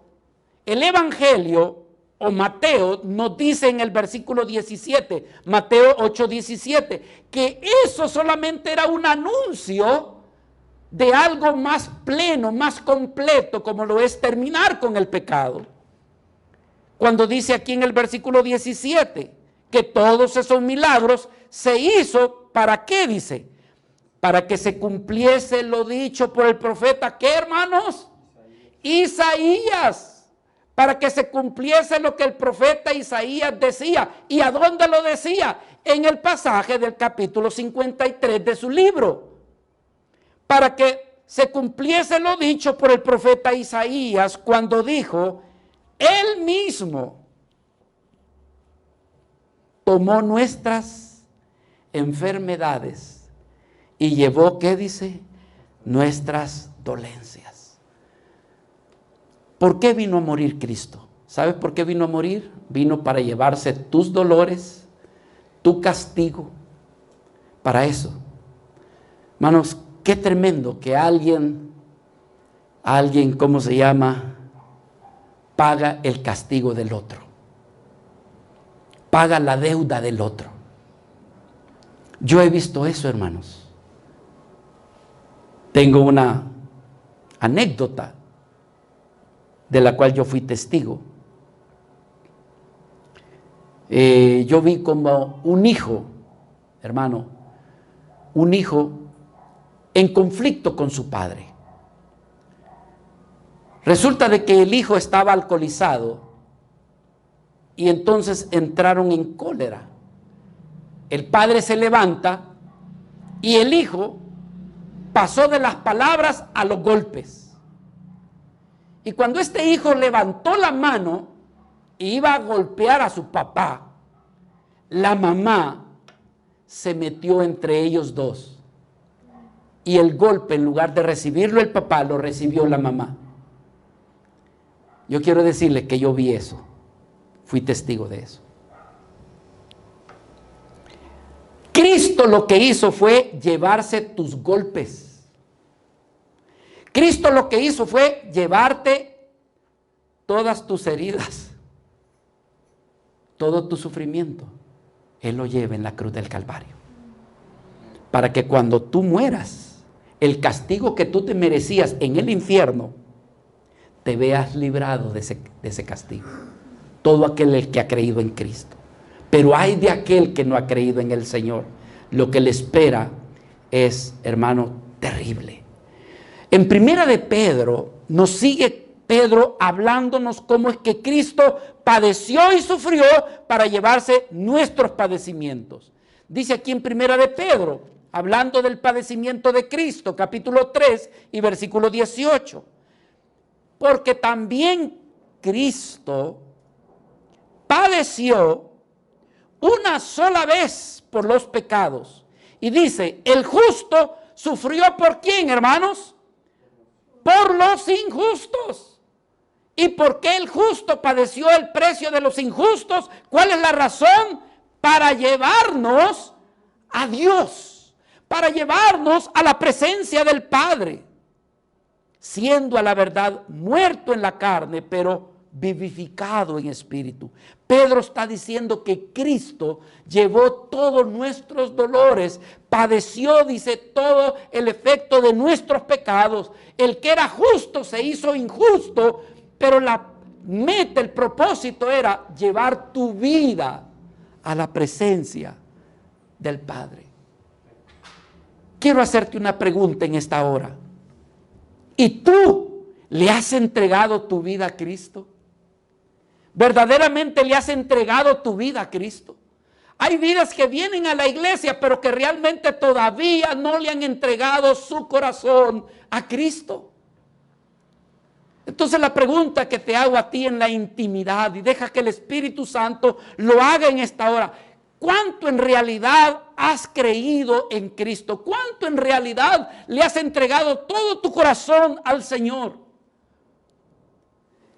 el Evangelio o Mateo nos dice en el versículo 17, Mateo 8:17, que eso solamente era un anuncio de algo más pleno, más completo, como lo es terminar con el pecado. Cuando dice aquí en el versículo 17 que todos esos milagros se hizo, ¿para qué dice? Para que se cumpliese lo dicho por el profeta, ¿qué, hermanos? Isaías. Para que se cumpliese lo que el profeta Isaías decía. ¿Y a dónde lo decía? En el pasaje del capítulo 53 de su libro. Para que se cumpliese lo dicho por el profeta Isaías cuando dijo, él mismo tomó nuestras enfermedades y llevó, ¿qué dice? Nuestras dolencias. ¿Por qué vino a morir Cristo? ¿Sabes por qué vino a morir? Vino para llevarse tus dolores, tu castigo, para eso. Hermanos, qué tremendo que alguien, ¿cómo se llama? Paga el castigo del otro. Paga la deuda del otro. Yo he visto eso, hermanos. Tengo una anécdota de la cual yo fui testigo. Yo vi como un hijo, hermano, un hijo en conflicto con su padre. Resulta de que el hijo estaba alcoholizado y entonces entraron en cólera. El padre se levanta y el hijo pasó de las palabras a los golpes. Y cuando este hijo levantó la mano e iba a golpear a su papá, la mamá se metió entre ellos dos. Y el golpe, en lugar de recibirlo el papá, lo recibió la mamá. Yo quiero decirle que yo vi eso. Fui testigo de eso. Cristo lo que hizo fue llevarse tus golpes. Cristo lo que hizo fue llevarte todas tus heridas, todo tu sufrimiento. Él lo lleva en la cruz del Calvario. Para que cuando tú mueras, el castigo que tú te merecías en el infierno, te veas librado de ese castigo. Todo aquel que ha creído en Cristo. Pero hay de aquel que no ha creído en el Señor. Lo que le espera es, hermano, terrible. En primera de Pedro, nos sigue Pedro hablándonos cómo es que Cristo padeció y sufrió para llevarse nuestros padecimientos. Dice aquí en primera de Pedro, hablando del padecimiento de Cristo, capítulo 3 y versículo 18. Porque también Cristo padeció una sola vez por los pecados. Y dice, el justo sufrió ¿por quién, hermanos? Por los injustos. ¿Y por qué el justo padeció el precio de los injustos? ¿Cuál es la razón? Para llevarnos a Dios, para llevarnos a la presencia del Padre, siendo a la verdad muerto en la carne, pero vivificado en espíritu. Pedro está diciendo que Cristo llevó todos nuestros dolores, padeció, dice, todo el efecto de nuestros pecados. El que era justo se hizo injusto, pero la meta, el propósito era llevar tu vida a la presencia del Padre. Quiero hacerte una pregunta en esta hora. ¿Y tú le has entregado tu vida a Cristo? ¿Verdaderamente le has entregado tu vida a Cristo? Hay vidas que vienen a la iglesia, pero que realmente todavía no le han entregado su corazón a Cristo. Entonces la pregunta que te hago a ti en la intimidad, y deja que el Espíritu Santo lo haga en esta hora: ¿cuánto en realidad has creído en Cristo? ¿Cuánto en realidad le has entregado todo tu corazón al Señor?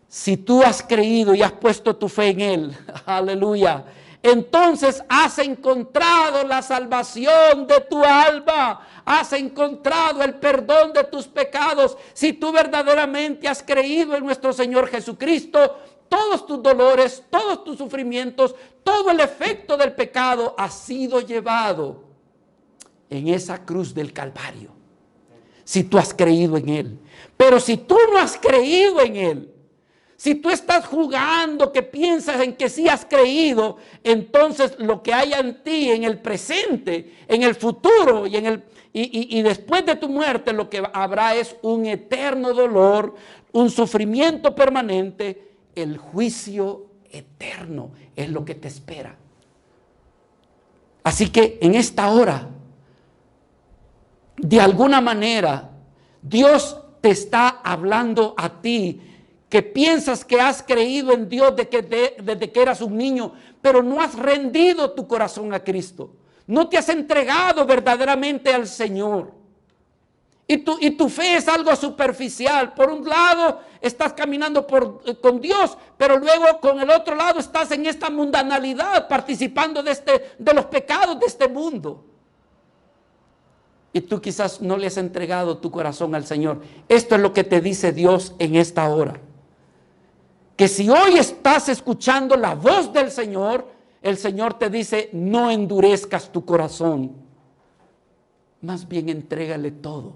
Si tú has creído y has puesto tu fe en Él, aleluya, entonces has encontrado la salvación de tu alma, has encontrado el perdón de tus pecados. Si tú verdaderamente has creído en nuestro Señor Jesucristo, todos tus dolores, todos tus sufrimientos, todo el efecto del pecado ha sido llevado en esa cruz del Calvario. Si tú has creído en Él. Pero si tú no has creído en Él, si tú estás jugando, que piensas en que sí has creído, entonces lo que hay en ti en el presente, en el futuro y después de tu muerte, lo que habrá es un eterno dolor, un sufrimiento permanente, el juicio eterno es lo que te espera. Así que en esta hora, de alguna manera, Dios te está hablando a ti, que piensas que has creído en Dios desde que eras un niño, pero no has rendido tu corazón a Cristo. No te has entregado verdaderamente al Señor. Y tu fe es algo superficial. Por un lado estás caminando con Dios, pero luego con el otro lado estás en esta mundanalidad, participando de los pecados de este mundo. Y tú quizás no le has entregado tu corazón al Señor. Esto es lo que te dice Dios en esta hora. Que si hoy estás escuchando la voz del Señor, el Señor te dice: no endurezcas tu corazón. Más bien entrégale todo.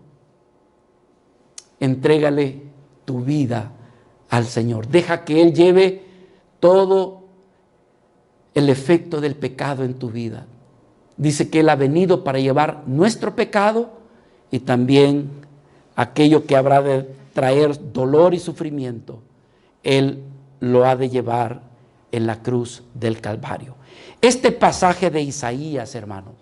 Entrégale tu vida al Señor. Deja que Él lleve todo el efecto del pecado en tu vida. Dice que Él ha venido para llevar nuestro pecado y también aquello que habrá de traer dolor y sufrimiento. Él lo ha de llevar en la cruz del Calvario. Este pasaje de Isaías, hermanos,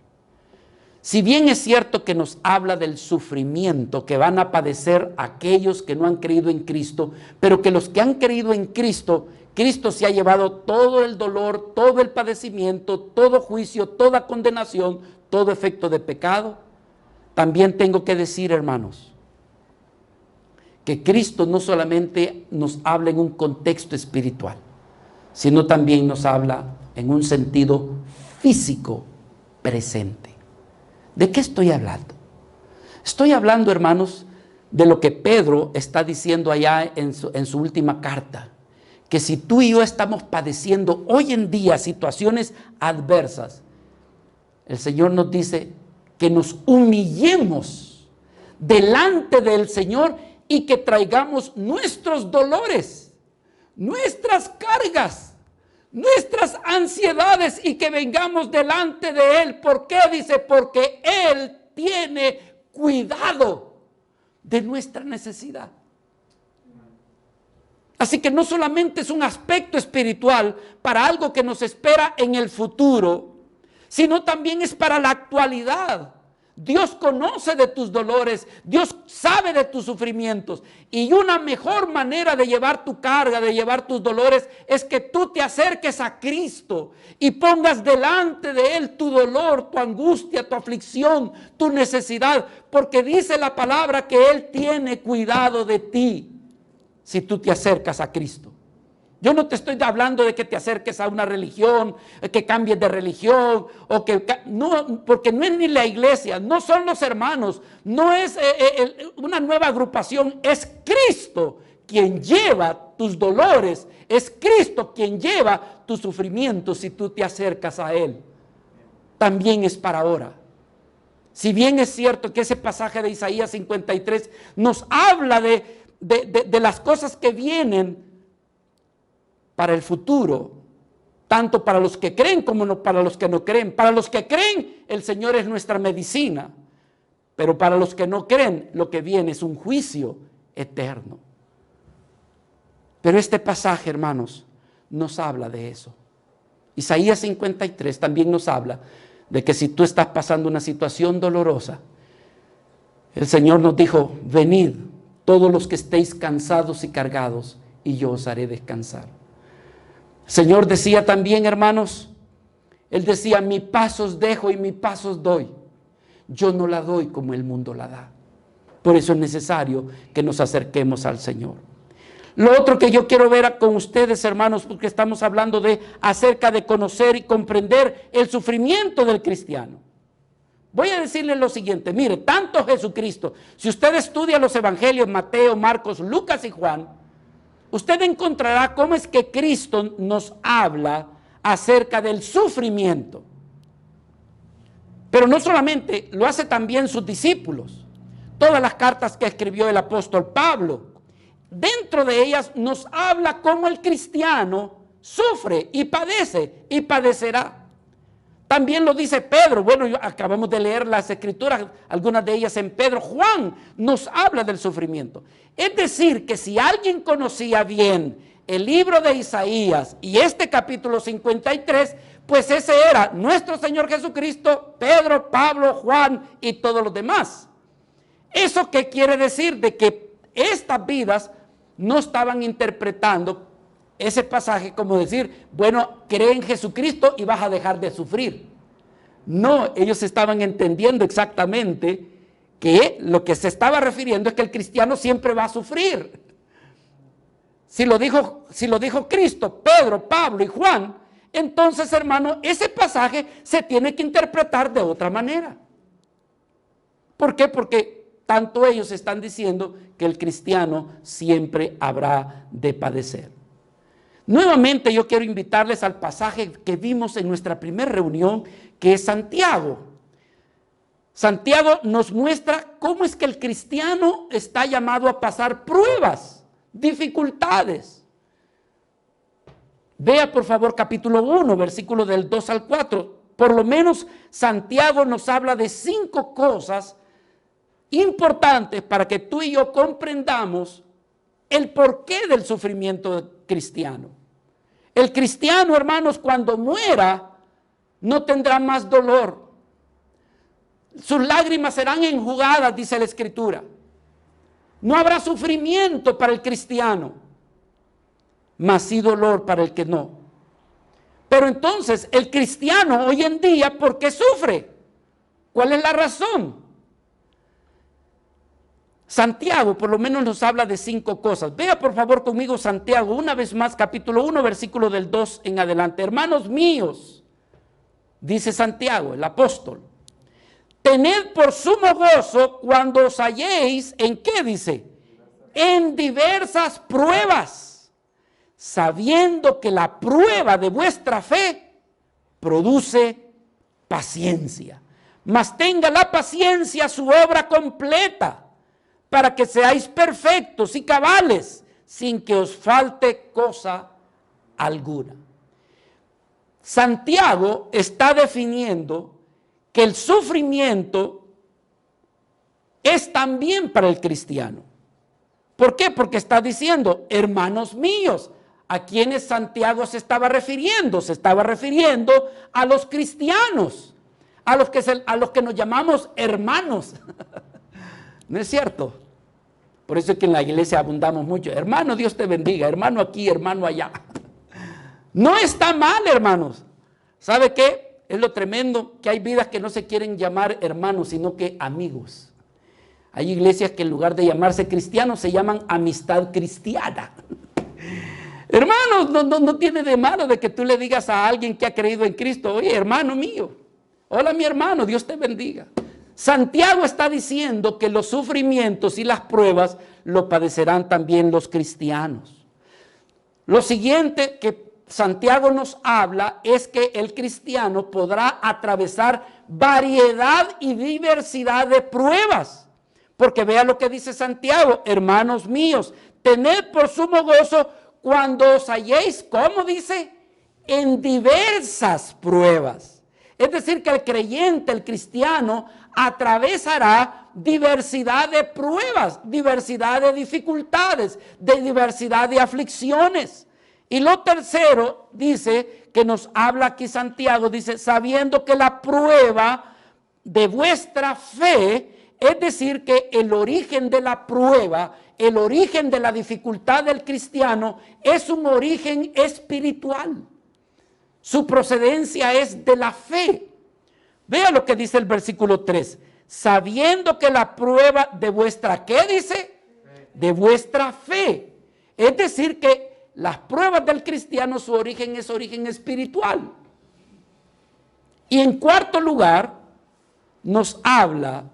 si bien es cierto que nos habla del sufrimiento que van a padecer aquellos que no han creído en Cristo, pero que los que han creído en Cristo, Cristo se ha llevado todo el dolor, todo el padecimiento, todo juicio, toda condenación, todo efecto de pecado. También tengo que decir, hermanos, que Cristo no solamente nos habla en un contexto espiritual, sino también nos habla en un sentido físico presente. ¿De qué estoy hablando? Estoy hablando, hermanos, de lo que Pedro está diciendo allá en su última carta, que si tú y yo estamos padeciendo hoy en día situaciones adversas, el Señor nos dice que nos humillemos delante del Señor y que traigamos nuestros dolores, nuestras cargas, nuestras ansiedades y que vengamos delante de Él. ¿Por qué? Dice, porque Él tiene cuidado de nuestra necesidad. Así que no solamente es un aspecto espiritual para algo que nos espera en el futuro, sino también es para la actualidad. Dios conoce de tus dolores, Dios sabe de tus sufrimientos, y una mejor manera de llevar tu carga, de llevar tus dolores, es que tú te acerques a Cristo y pongas delante de Él tu dolor, tu angustia, tu aflicción, tu necesidad, porque dice la palabra que Él tiene cuidado de ti si tú te acercas a Cristo. Yo no te estoy hablando de que te acerques a una religión, que cambies de religión, no, porque no es ni la iglesia, no son los hermanos, no es una nueva agrupación, es Cristo quien lleva tus dolores, es Cristo quien lleva tus sufrimientos si tú te acercas a Él. También es para ahora. Si bien es cierto que ese pasaje de Isaías 53 nos habla de las cosas que vienen para el futuro, tanto para los que creen como para los que no creen. Para los que creen, el Señor es nuestra medicina, pero para los que no creen, lo que viene es un juicio eterno. Pero este pasaje, hermanos, nos habla de eso. Isaías 53 también nos habla de que si tú estás pasando una situación dolorosa, el Señor nos dijo: venid todos los que estéis cansados y cargados, y yo os haré descansar. El Señor decía también, hermanos, Él decía: mi paz os dejo y mi paz os doy. Yo no la doy como el mundo la da. Por eso es necesario que nos acerquemos al Señor. Lo otro que yo quiero ver con ustedes, hermanos, porque estamos hablando acerca de conocer y comprender el sufrimiento del cristiano. Voy a decirles lo siguiente: mire, tanto Jesucristo, si usted estudia los evangelios, Mateo, Marcos, Lucas y Juan, usted encontrará cómo es que Cristo nos habla acerca del sufrimiento. Pero no solamente, lo hace también sus discípulos. Todas las cartas que escribió el apóstol Pablo, dentro de ellas nos habla cómo el cristiano sufre y padece y padecerá. También lo dice Pedro. Bueno, acabamos de leer las escrituras, algunas de ellas en Pedro. Juan nos habla del sufrimiento. Es decir, que si alguien conocía bien el libro de Isaías y este capítulo 53, pues ese era nuestro Señor Jesucristo, Pedro, Pablo, Juan y todos los demás. ¿Eso qué quiere decir? De que estas vidas no estaban interpretando ese pasaje como decir: bueno, cree en Jesucristo y vas a dejar de sufrir. No, ellos estaban entendiendo exactamente que lo que se estaba refiriendo es que el cristiano siempre va a sufrir. Si lo dijo Cristo, Pedro, Pablo y Juan, entonces, hermano, ese pasaje se tiene que interpretar de otra manera. ¿Por qué? Porque tanto ellos están diciendo que el cristiano siempre habrá de padecer. Nuevamente yo quiero invitarles al pasaje que vimos en nuestra primera reunión, que es Santiago. Santiago nos muestra cómo es que el cristiano está llamado a pasar pruebas, dificultades. Vea por favor capítulo 1, versículo del 2 al 4. Por lo menos Santiago nos habla de 5 cosas importantes para que tú y yo comprendamos el porqué del sufrimiento cristiano. El cristiano, hermanos, cuando muera, no tendrá más dolor. Sus lágrimas serán enjugadas, dice la Escritura. No habrá sufrimiento para el cristiano, mas sí dolor para el que no. Pero entonces, el cristiano hoy en día, ¿por qué sufre? ¿Cuál es la razón? Santiago por lo menos nos habla de 5 cosas. Vea por favor conmigo Santiago, una vez más, capítulo 1, versículo del 2 en adelante. Hermanos míos, dice Santiago, el apóstol, tened por sumo gozo cuando os halléis, ¿en qué dice? En diversas pruebas, sabiendo que la prueba de vuestra fe produce paciencia. Mas tenga la paciencia su obra completa, para que seáis perfectos y cabales, sin que os falte cosa alguna. Santiago está definiendo que el sufrimiento es también para el cristiano. ¿Por qué? Porque está diciendo, hermanos míos. ¿A quiénes Santiago se estaba refiriendo? Se estaba refiriendo a los cristianos, a los que nos llamamos hermanos. ¿No es cierto? Por eso es que en la iglesia abundamos mucho. Hermano, Dios te bendiga. Hermano aquí, hermano allá. No está mal, hermanos. ¿Sabe qué? Es lo tremendo, que hay vidas que no se quieren llamar hermanos, sino que amigos. Hay iglesias que en lugar de llamarse cristianos se llaman amistad cristiana. Hermanos, no tiene de malo de que tú le digas a alguien que ha creído en Cristo: oye, hermano mío, hola mi hermano, Dios te bendiga. Santiago está diciendo que los sufrimientos y las pruebas lo padecerán también los cristianos. Lo siguiente que Santiago nos habla es que el cristiano podrá atravesar variedad y diversidad de pruebas. Porque vea lo que dice Santiago: hermanos míos, tened por sumo gozo cuando os halléis, ¿cómo dice? En diversas pruebas. Es decir, que el creyente, el cristiano, atravesará diversidad de pruebas, diversidad de dificultades, de diversidad de aflicciones. Y lo tercero dice, que nos habla aquí Santiago, dice, sabiendo que la prueba de vuestra fe, es decir, que el origen de la prueba, el origen de la dificultad del cristiano es un origen espiritual. Su procedencia es de la fe. Vea lo que dice el versículo 3. Sabiendo que la prueba de vuestra, ¿qué dice? De vuestra fe. Es decir, que las pruebas del cristiano, su origen es origen espiritual. Y en cuarto lugar, nos habla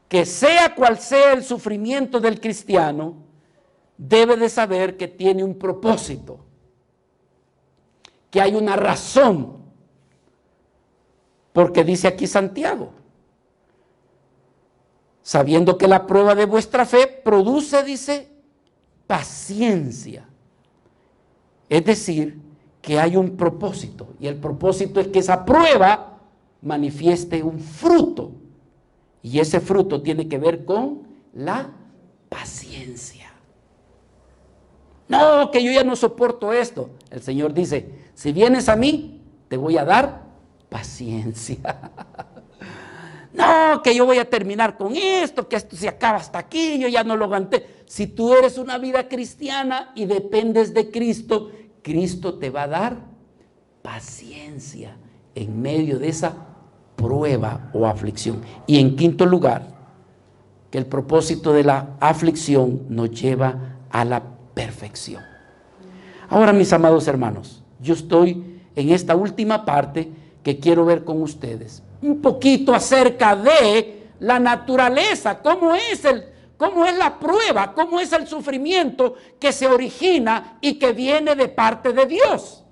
que sea cual sea el sufrimiento del cristiano, debe de saber que tiene un propósito, que hay una razón, porque dice aquí Santiago, sabiendo que la prueba de vuestra fe produce, dice, paciencia. Es decir, que hay un propósito, y el propósito es que esa prueba manifieste un fruto, y ese fruto tiene que ver con la paciencia. No, que yo ya no soporto esto. El Señor dice, si vienes a mí, te voy a dar paciencia. No, que yo voy a terminar con esto, que esto se acaba hasta aquí, yo ya no lo aguanté. Si tú eres una vida cristiana y dependes de Cristo, Cristo te va a dar paciencia en medio de esa prueba o aflicción. Y en quinto lugar, que el propósito de la aflicción nos lleva a la perfección. Ahora, mis amados hermanos, yo estoy en esta última parte que quiero ver con ustedes un poquito acerca de la naturaleza, cómo es la prueba, cómo es el sufrimiento que se origina y que viene de parte de Dios.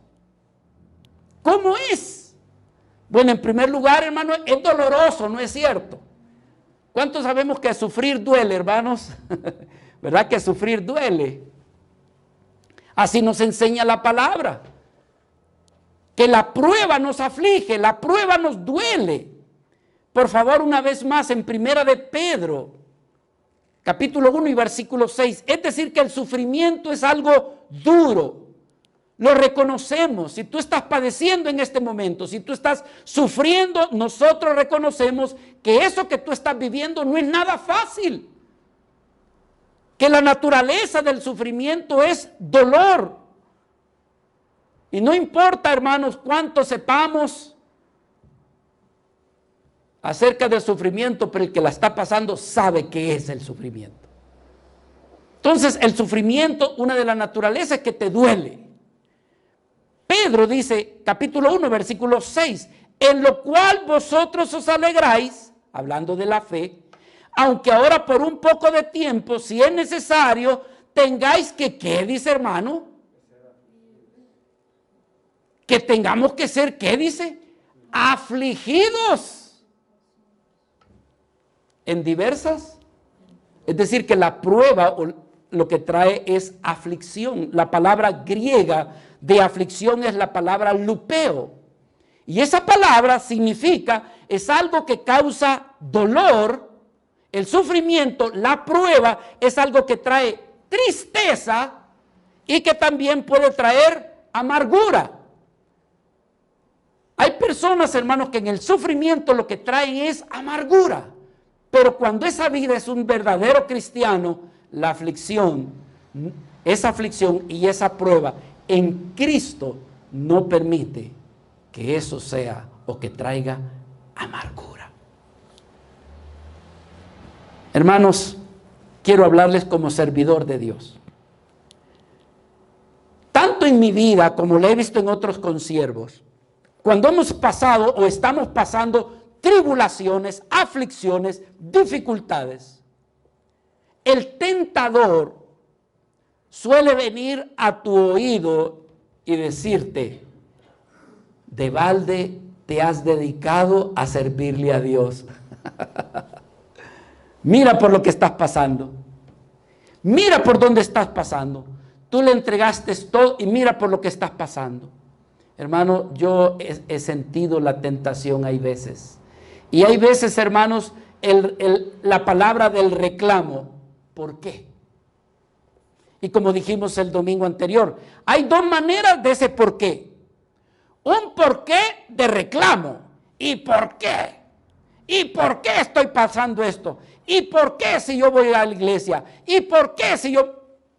¿Cómo es? Bueno, en primer lugar, hermano, es doloroso, ¿no es cierto? ¿Cuántos sabemos que sufrir duele, hermanos? ¿Verdad que sufrir duele? Así nos enseña la palabra. Que la prueba nos aflige, la prueba nos duele. Por favor, una vez más, en Primera de Pedro, capítulo 1 y versículo 6. Es decir, que el sufrimiento es algo duro. Lo reconocemos. Si tú estás padeciendo en este momento, si tú estás sufriendo, nosotros reconocemos que eso que tú estás viviendo no es nada fácil. Que la naturaleza del sufrimiento es dolor. Y no importa, hermanos, cuánto sepamos acerca del sufrimiento, pero el que la está pasando sabe qué es el sufrimiento. Entonces, el sufrimiento, una de las naturalezas es que te duele. Pedro dice, capítulo 1, versículo 6, en lo cual vosotros os alegráis, hablando de la fe, aunque ahora por un poco de tiempo, si es necesario, tengáis que, ¿qué dice, hermano? Que tengamos que ser, ¿qué dice? Afligidos en diversas. Es decir, que la prueba lo que trae es aflicción. La palabra griega de aflicción es la palabra lupeo. Y esa palabra significa, es algo que causa dolor. El sufrimiento, la prueba, es algo que trae tristeza y que también puede traer amargura. Hay personas, hermanos, que en el sufrimiento lo que traen es amargura. Pero cuando esa vida es un verdadero cristiano, la aflicción, esa aflicción y esa prueba en Cristo no permite que eso sea o que traiga amargura. Hermanos, quiero hablarles como servidor de Dios. Tanto en mi vida como lo he visto en otros consiervos, cuando hemos pasado o estamos pasando tribulaciones, aflicciones, dificultades, el tentador suele venir a tu oído y decirte, de balde te has dedicado a servirle a Dios. Mira por lo que estás pasando. Mira por dónde estás pasando. Tú le entregaste todo y mira por lo que estás pasando. Hermano, yo he sentido la tentación, hay veces. Y hay veces, hermanos, la palabra del reclamo. ¿Por qué? Y como dijimos el domingo anterior, hay dos maneras de ese por qué. Un por qué de reclamo. ¿Y por qué? ¿Y por qué estoy pasando esto? ¿Y por qué si yo voy a la iglesia? ¿Y por qué si yo...?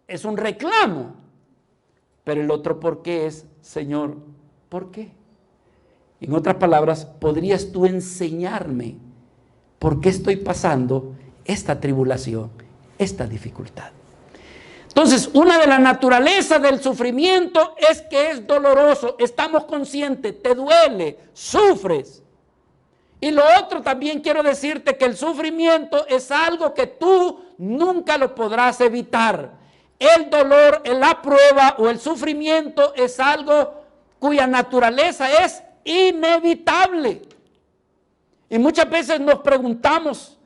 Es un reclamo. Pero el otro por qué es, Señor, ¿por qué? En otras palabras, ¿podrías tú enseñarme por qué estoy pasando esta tribulación, esta dificultad? Entonces, una de las naturalezas del sufrimiento es que es doloroso. Estamos conscientes, te duele, sufres. Y lo otro también quiero decirte que el sufrimiento es algo que tú nunca lo podrás evitar. El dolor, la prueba o el sufrimiento es algo cuya naturaleza es inevitable. Y muchas veces nos preguntamos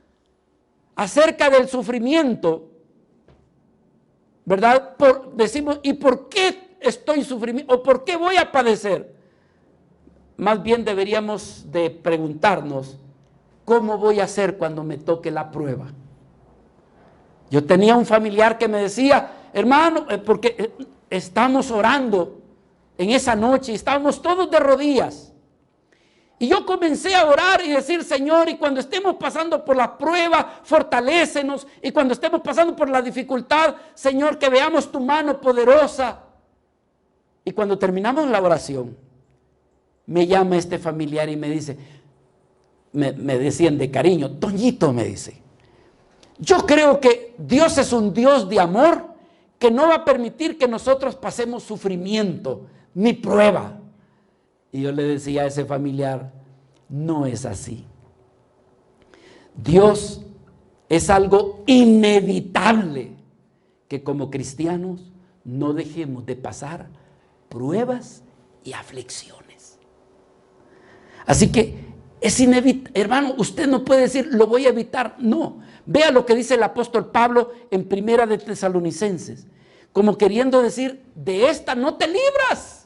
acerca del sufrimiento, ¿verdad? Decimos, ¿y por qué estoy sufriendo? ¿O por qué voy a padecer? Más bien deberíamos de preguntarnos, ¿cómo voy a hacer cuando me toque la prueba? Yo tenía un familiar que me decía, hermano, porque estamos orando en esa noche y estábamos todos de rodillas. Y yo comencé a orar y decir, Señor, y cuando estemos pasando por la prueba, fortalécenos. Y cuando estemos pasando por la dificultad, Señor, que veamos tu mano poderosa. Y cuando terminamos la oración, me llama este familiar y me dice, me decían de cariño, Toñito, me dice, yo creo que Dios es un Dios de amor que no va a permitir que nosotros pasemos sufrimiento ni prueba. Y yo le decía a ese familiar, no es así. Dios es algo inevitable que como cristianos no dejemos de pasar pruebas y aflicciones. Así que es inevitable, hermano, usted no puede decir, lo voy a evitar. No, vea lo que dice el apóstol Pablo en Primera de Tesalonicenses, como queriendo decir, de esta no te libras.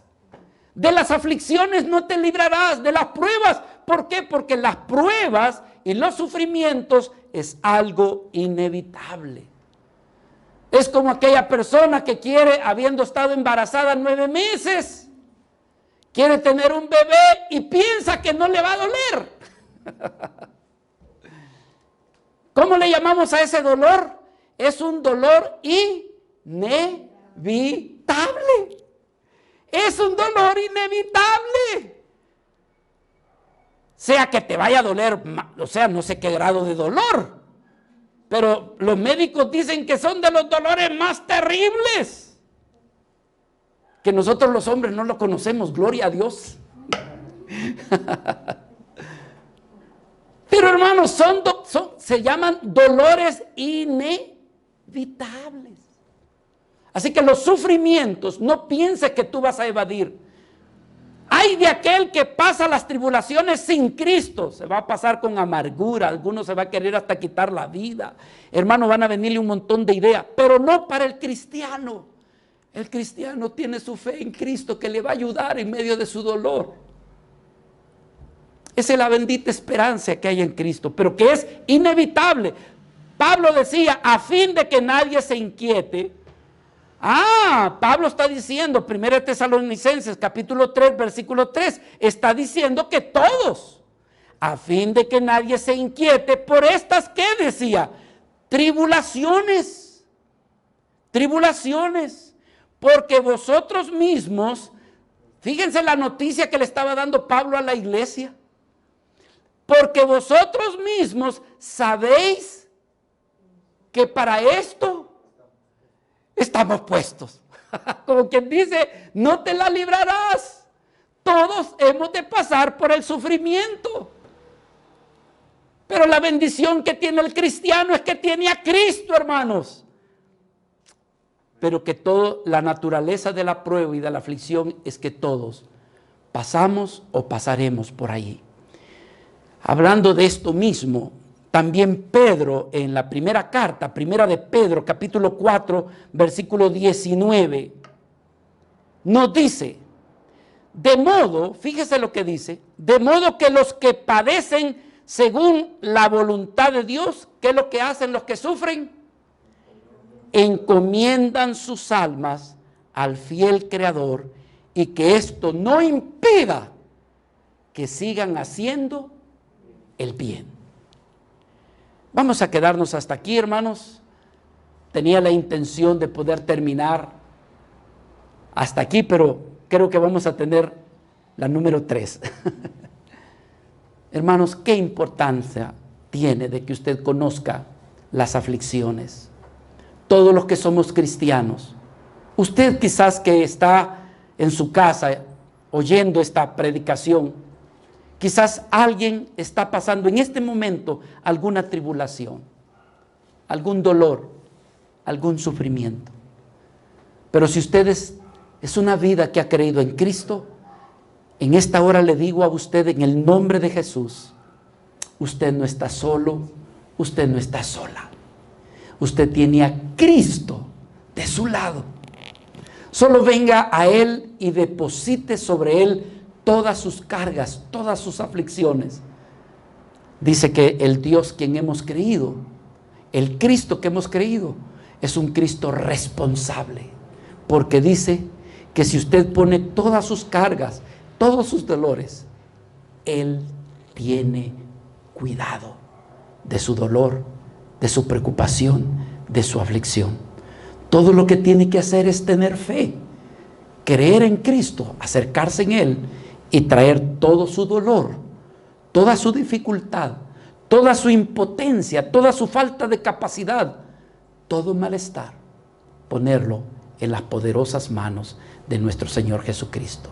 De las aflicciones no te librarás, de las pruebas. ¿Por qué? Porque las pruebas y los sufrimientos es algo inevitable. Es como aquella persona que quiere, habiendo estado embarazada 9 meses, quiere tener un bebé y piensa que no le va a doler. ¿Cómo le llamamos a ese dolor? Es un dolor inevitable. Es un dolor inevitable. Sea que te vaya a doler, o sea, no sé qué grado de dolor, pero los médicos dicen que son de los dolores más terribles, que nosotros los hombres no lo conocemos, gloria a Dios. Pero hermanos, se llaman dolores inevitables. Así que los sufrimientos, no pienses que tú vas a evadir. Ay de aquel que pasa las tribulaciones sin Cristo, se va a pasar con amargura, algunos se va a querer hasta quitar la vida. Hermano, van a venirle un montón de ideas, pero no para el cristiano. El cristiano tiene su fe en Cristo que le va a ayudar en medio de su dolor. Esa es la bendita esperanza que hay en Cristo, pero que es inevitable. Pablo decía, a fin de que nadie se inquiete. Pablo está diciendo, 1 Tesalonicenses capítulo 3, versículo 3, está diciendo que todos, a fin de que nadie se inquiete por estas, ¿qué decía? Tribulaciones, porque vosotros mismos, fíjense la noticia que le estaba dando Pablo a la iglesia, porque vosotros mismos sabéis que para esto estamos puestos. Como quien dice, no te la librarás. Todos hemos de pasar por el sufrimiento. Pero la bendición que tiene el cristiano es que tiene a Cristo, hermanos. Pero que la naturaleza de la prueba y de la aflicción es que todos pasamos o pasaremos por ahí. Hablando de esto mismo, también Pedro, en la primera carta, primera de Pedro, capítulo 4, versículo 19, nos dice, de modo, fíjese lo que dice, de modo que los que padecen según la voluntad de Dios, ¿qué es lo que hacen los que sufren? Encomiendan sus almas al fiel Creador, y que esto no impida que sigan haciendo el bien. Vamos a quedarnos hasta aquí, hermanos. Tenía la intención de poder terminar hasta aquí, pero creo que vamos a tener la número 3. Hermanos, ¿qué importancia tiene de que usted conozca las aflicciones? Todos los que somos cristianos, usted quizás que está en su casa oyendo esta predicación, quizás alguien está pasando en este momento alguna tribulación, algún dolor, algún sufrimiento. Pero si usted es una vida que ha creído en Cristo, en esta hora le digo a usted en el nombre de Jesús, usted no está solo, usted no está sola. Usted tiene a Cristo de su lado. Solo venga a Él y deposite sobre Él todas sus cargas, todas sus aflicciones. Dice que el Dios quien hemos creído, el Cristo que hemos creído, es un Cristo responsable. Porque dice que si usted pone todas sus cargas, todos sus dolores, Él tiene cuidado de su dolor, de su preocupación, de su aflicción. Todo lo que tiene que hacer es tener fe, creer en Cristo, acercarse en Él y traer todo su dolor, toda su dificultad, toda su impotencia, toda su falta de capacidad, todo malestar, ponerlo en las poderosas manos de nuestro Señor Jesucristo.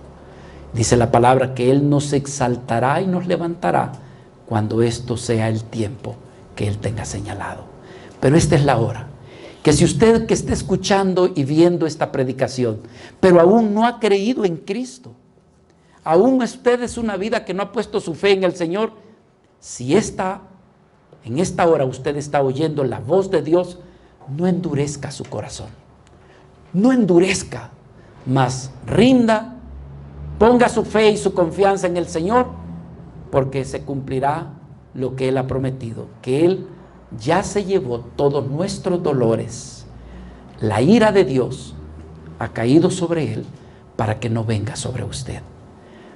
Dice la palabra que Él nos exaltará y nos levantará cuando esto sea el tiempo que Él tenga señalado. Pero esta es la hora, que si usted que está escuchando y viendo esta predicación, pero aún no ha creído en Cristo, aún usted es una vida que no ha puesto su fe en el Señor, si en esta hora usted está oyendo la voz de Dios, no endurezca su corazón, no endurezca, mas rinda, ponga su fe y su confianza en el Señor, porque se cumplirá lo que Él ha prometido, que Él ya se llevó todos nuestros dolores. La ira de Dios ha caído sobre Él para que no venga sobre usted.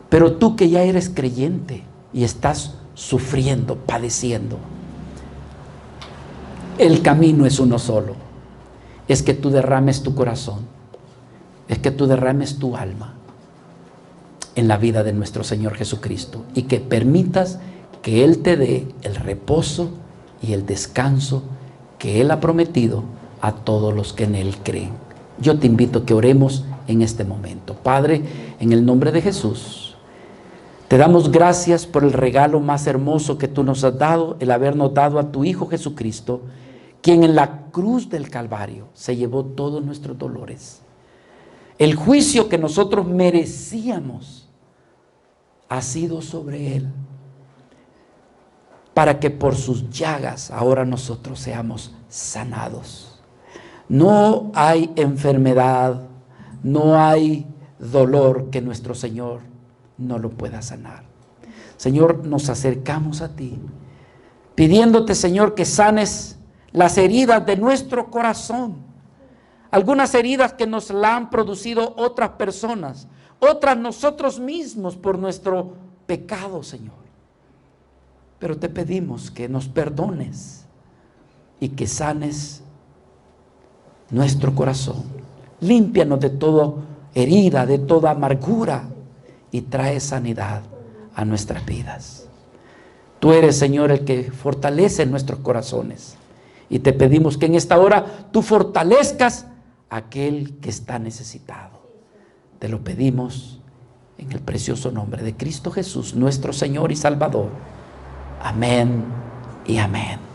Pero tú que ya eres creyente y estás sufriendo, padeciendo, el camino es uno solo. Es que tú derrames tu corazón, es que tú derrames tu alma en la vida de nuestro Señor Jesucristo y que permitas que Él te dé el reposo y el descanso que Él ha prometido a todos los que en Él creen. Yo te invito a que oremos en este momento. Padre, en el nombre de Jesús, te damos gracias por el regalo más hermoso que tú nos has dado, el habernos dado a tu Hijo Jesucristo, quien en la cruz del Calvario se llevó todos nuestros dolores. El juicio que nosotros merecíamos ha sido sobre Él, para que por sus llagas ahora nosotros seamos sanados. No hay enfermedad, no hay dolor que nuestro Señor no lo pueda sanar. Señor, nos acercamos a ti, pidiéndote, Señor, que sanes las heridas de nuestro corazón. Algunas heridas que nos la han producido otras personas, otras nosotros mismos por nuestro pecado, Señor. Pero te pedimos que nos perdones y que sanes nuestro corazón. Límpianos de toda herida, de toda amargura y trae sanidad a nuestras vidas. Tú eres, Señor, el que fortalece nuestros corazones. Y te pedimos que en esta hora tú fortalezcas a aquel que está necesitado. Te lo pedimos en el precioso nombre de Cristo Jesús, nuestro Señor y Salvador. Amén y amén.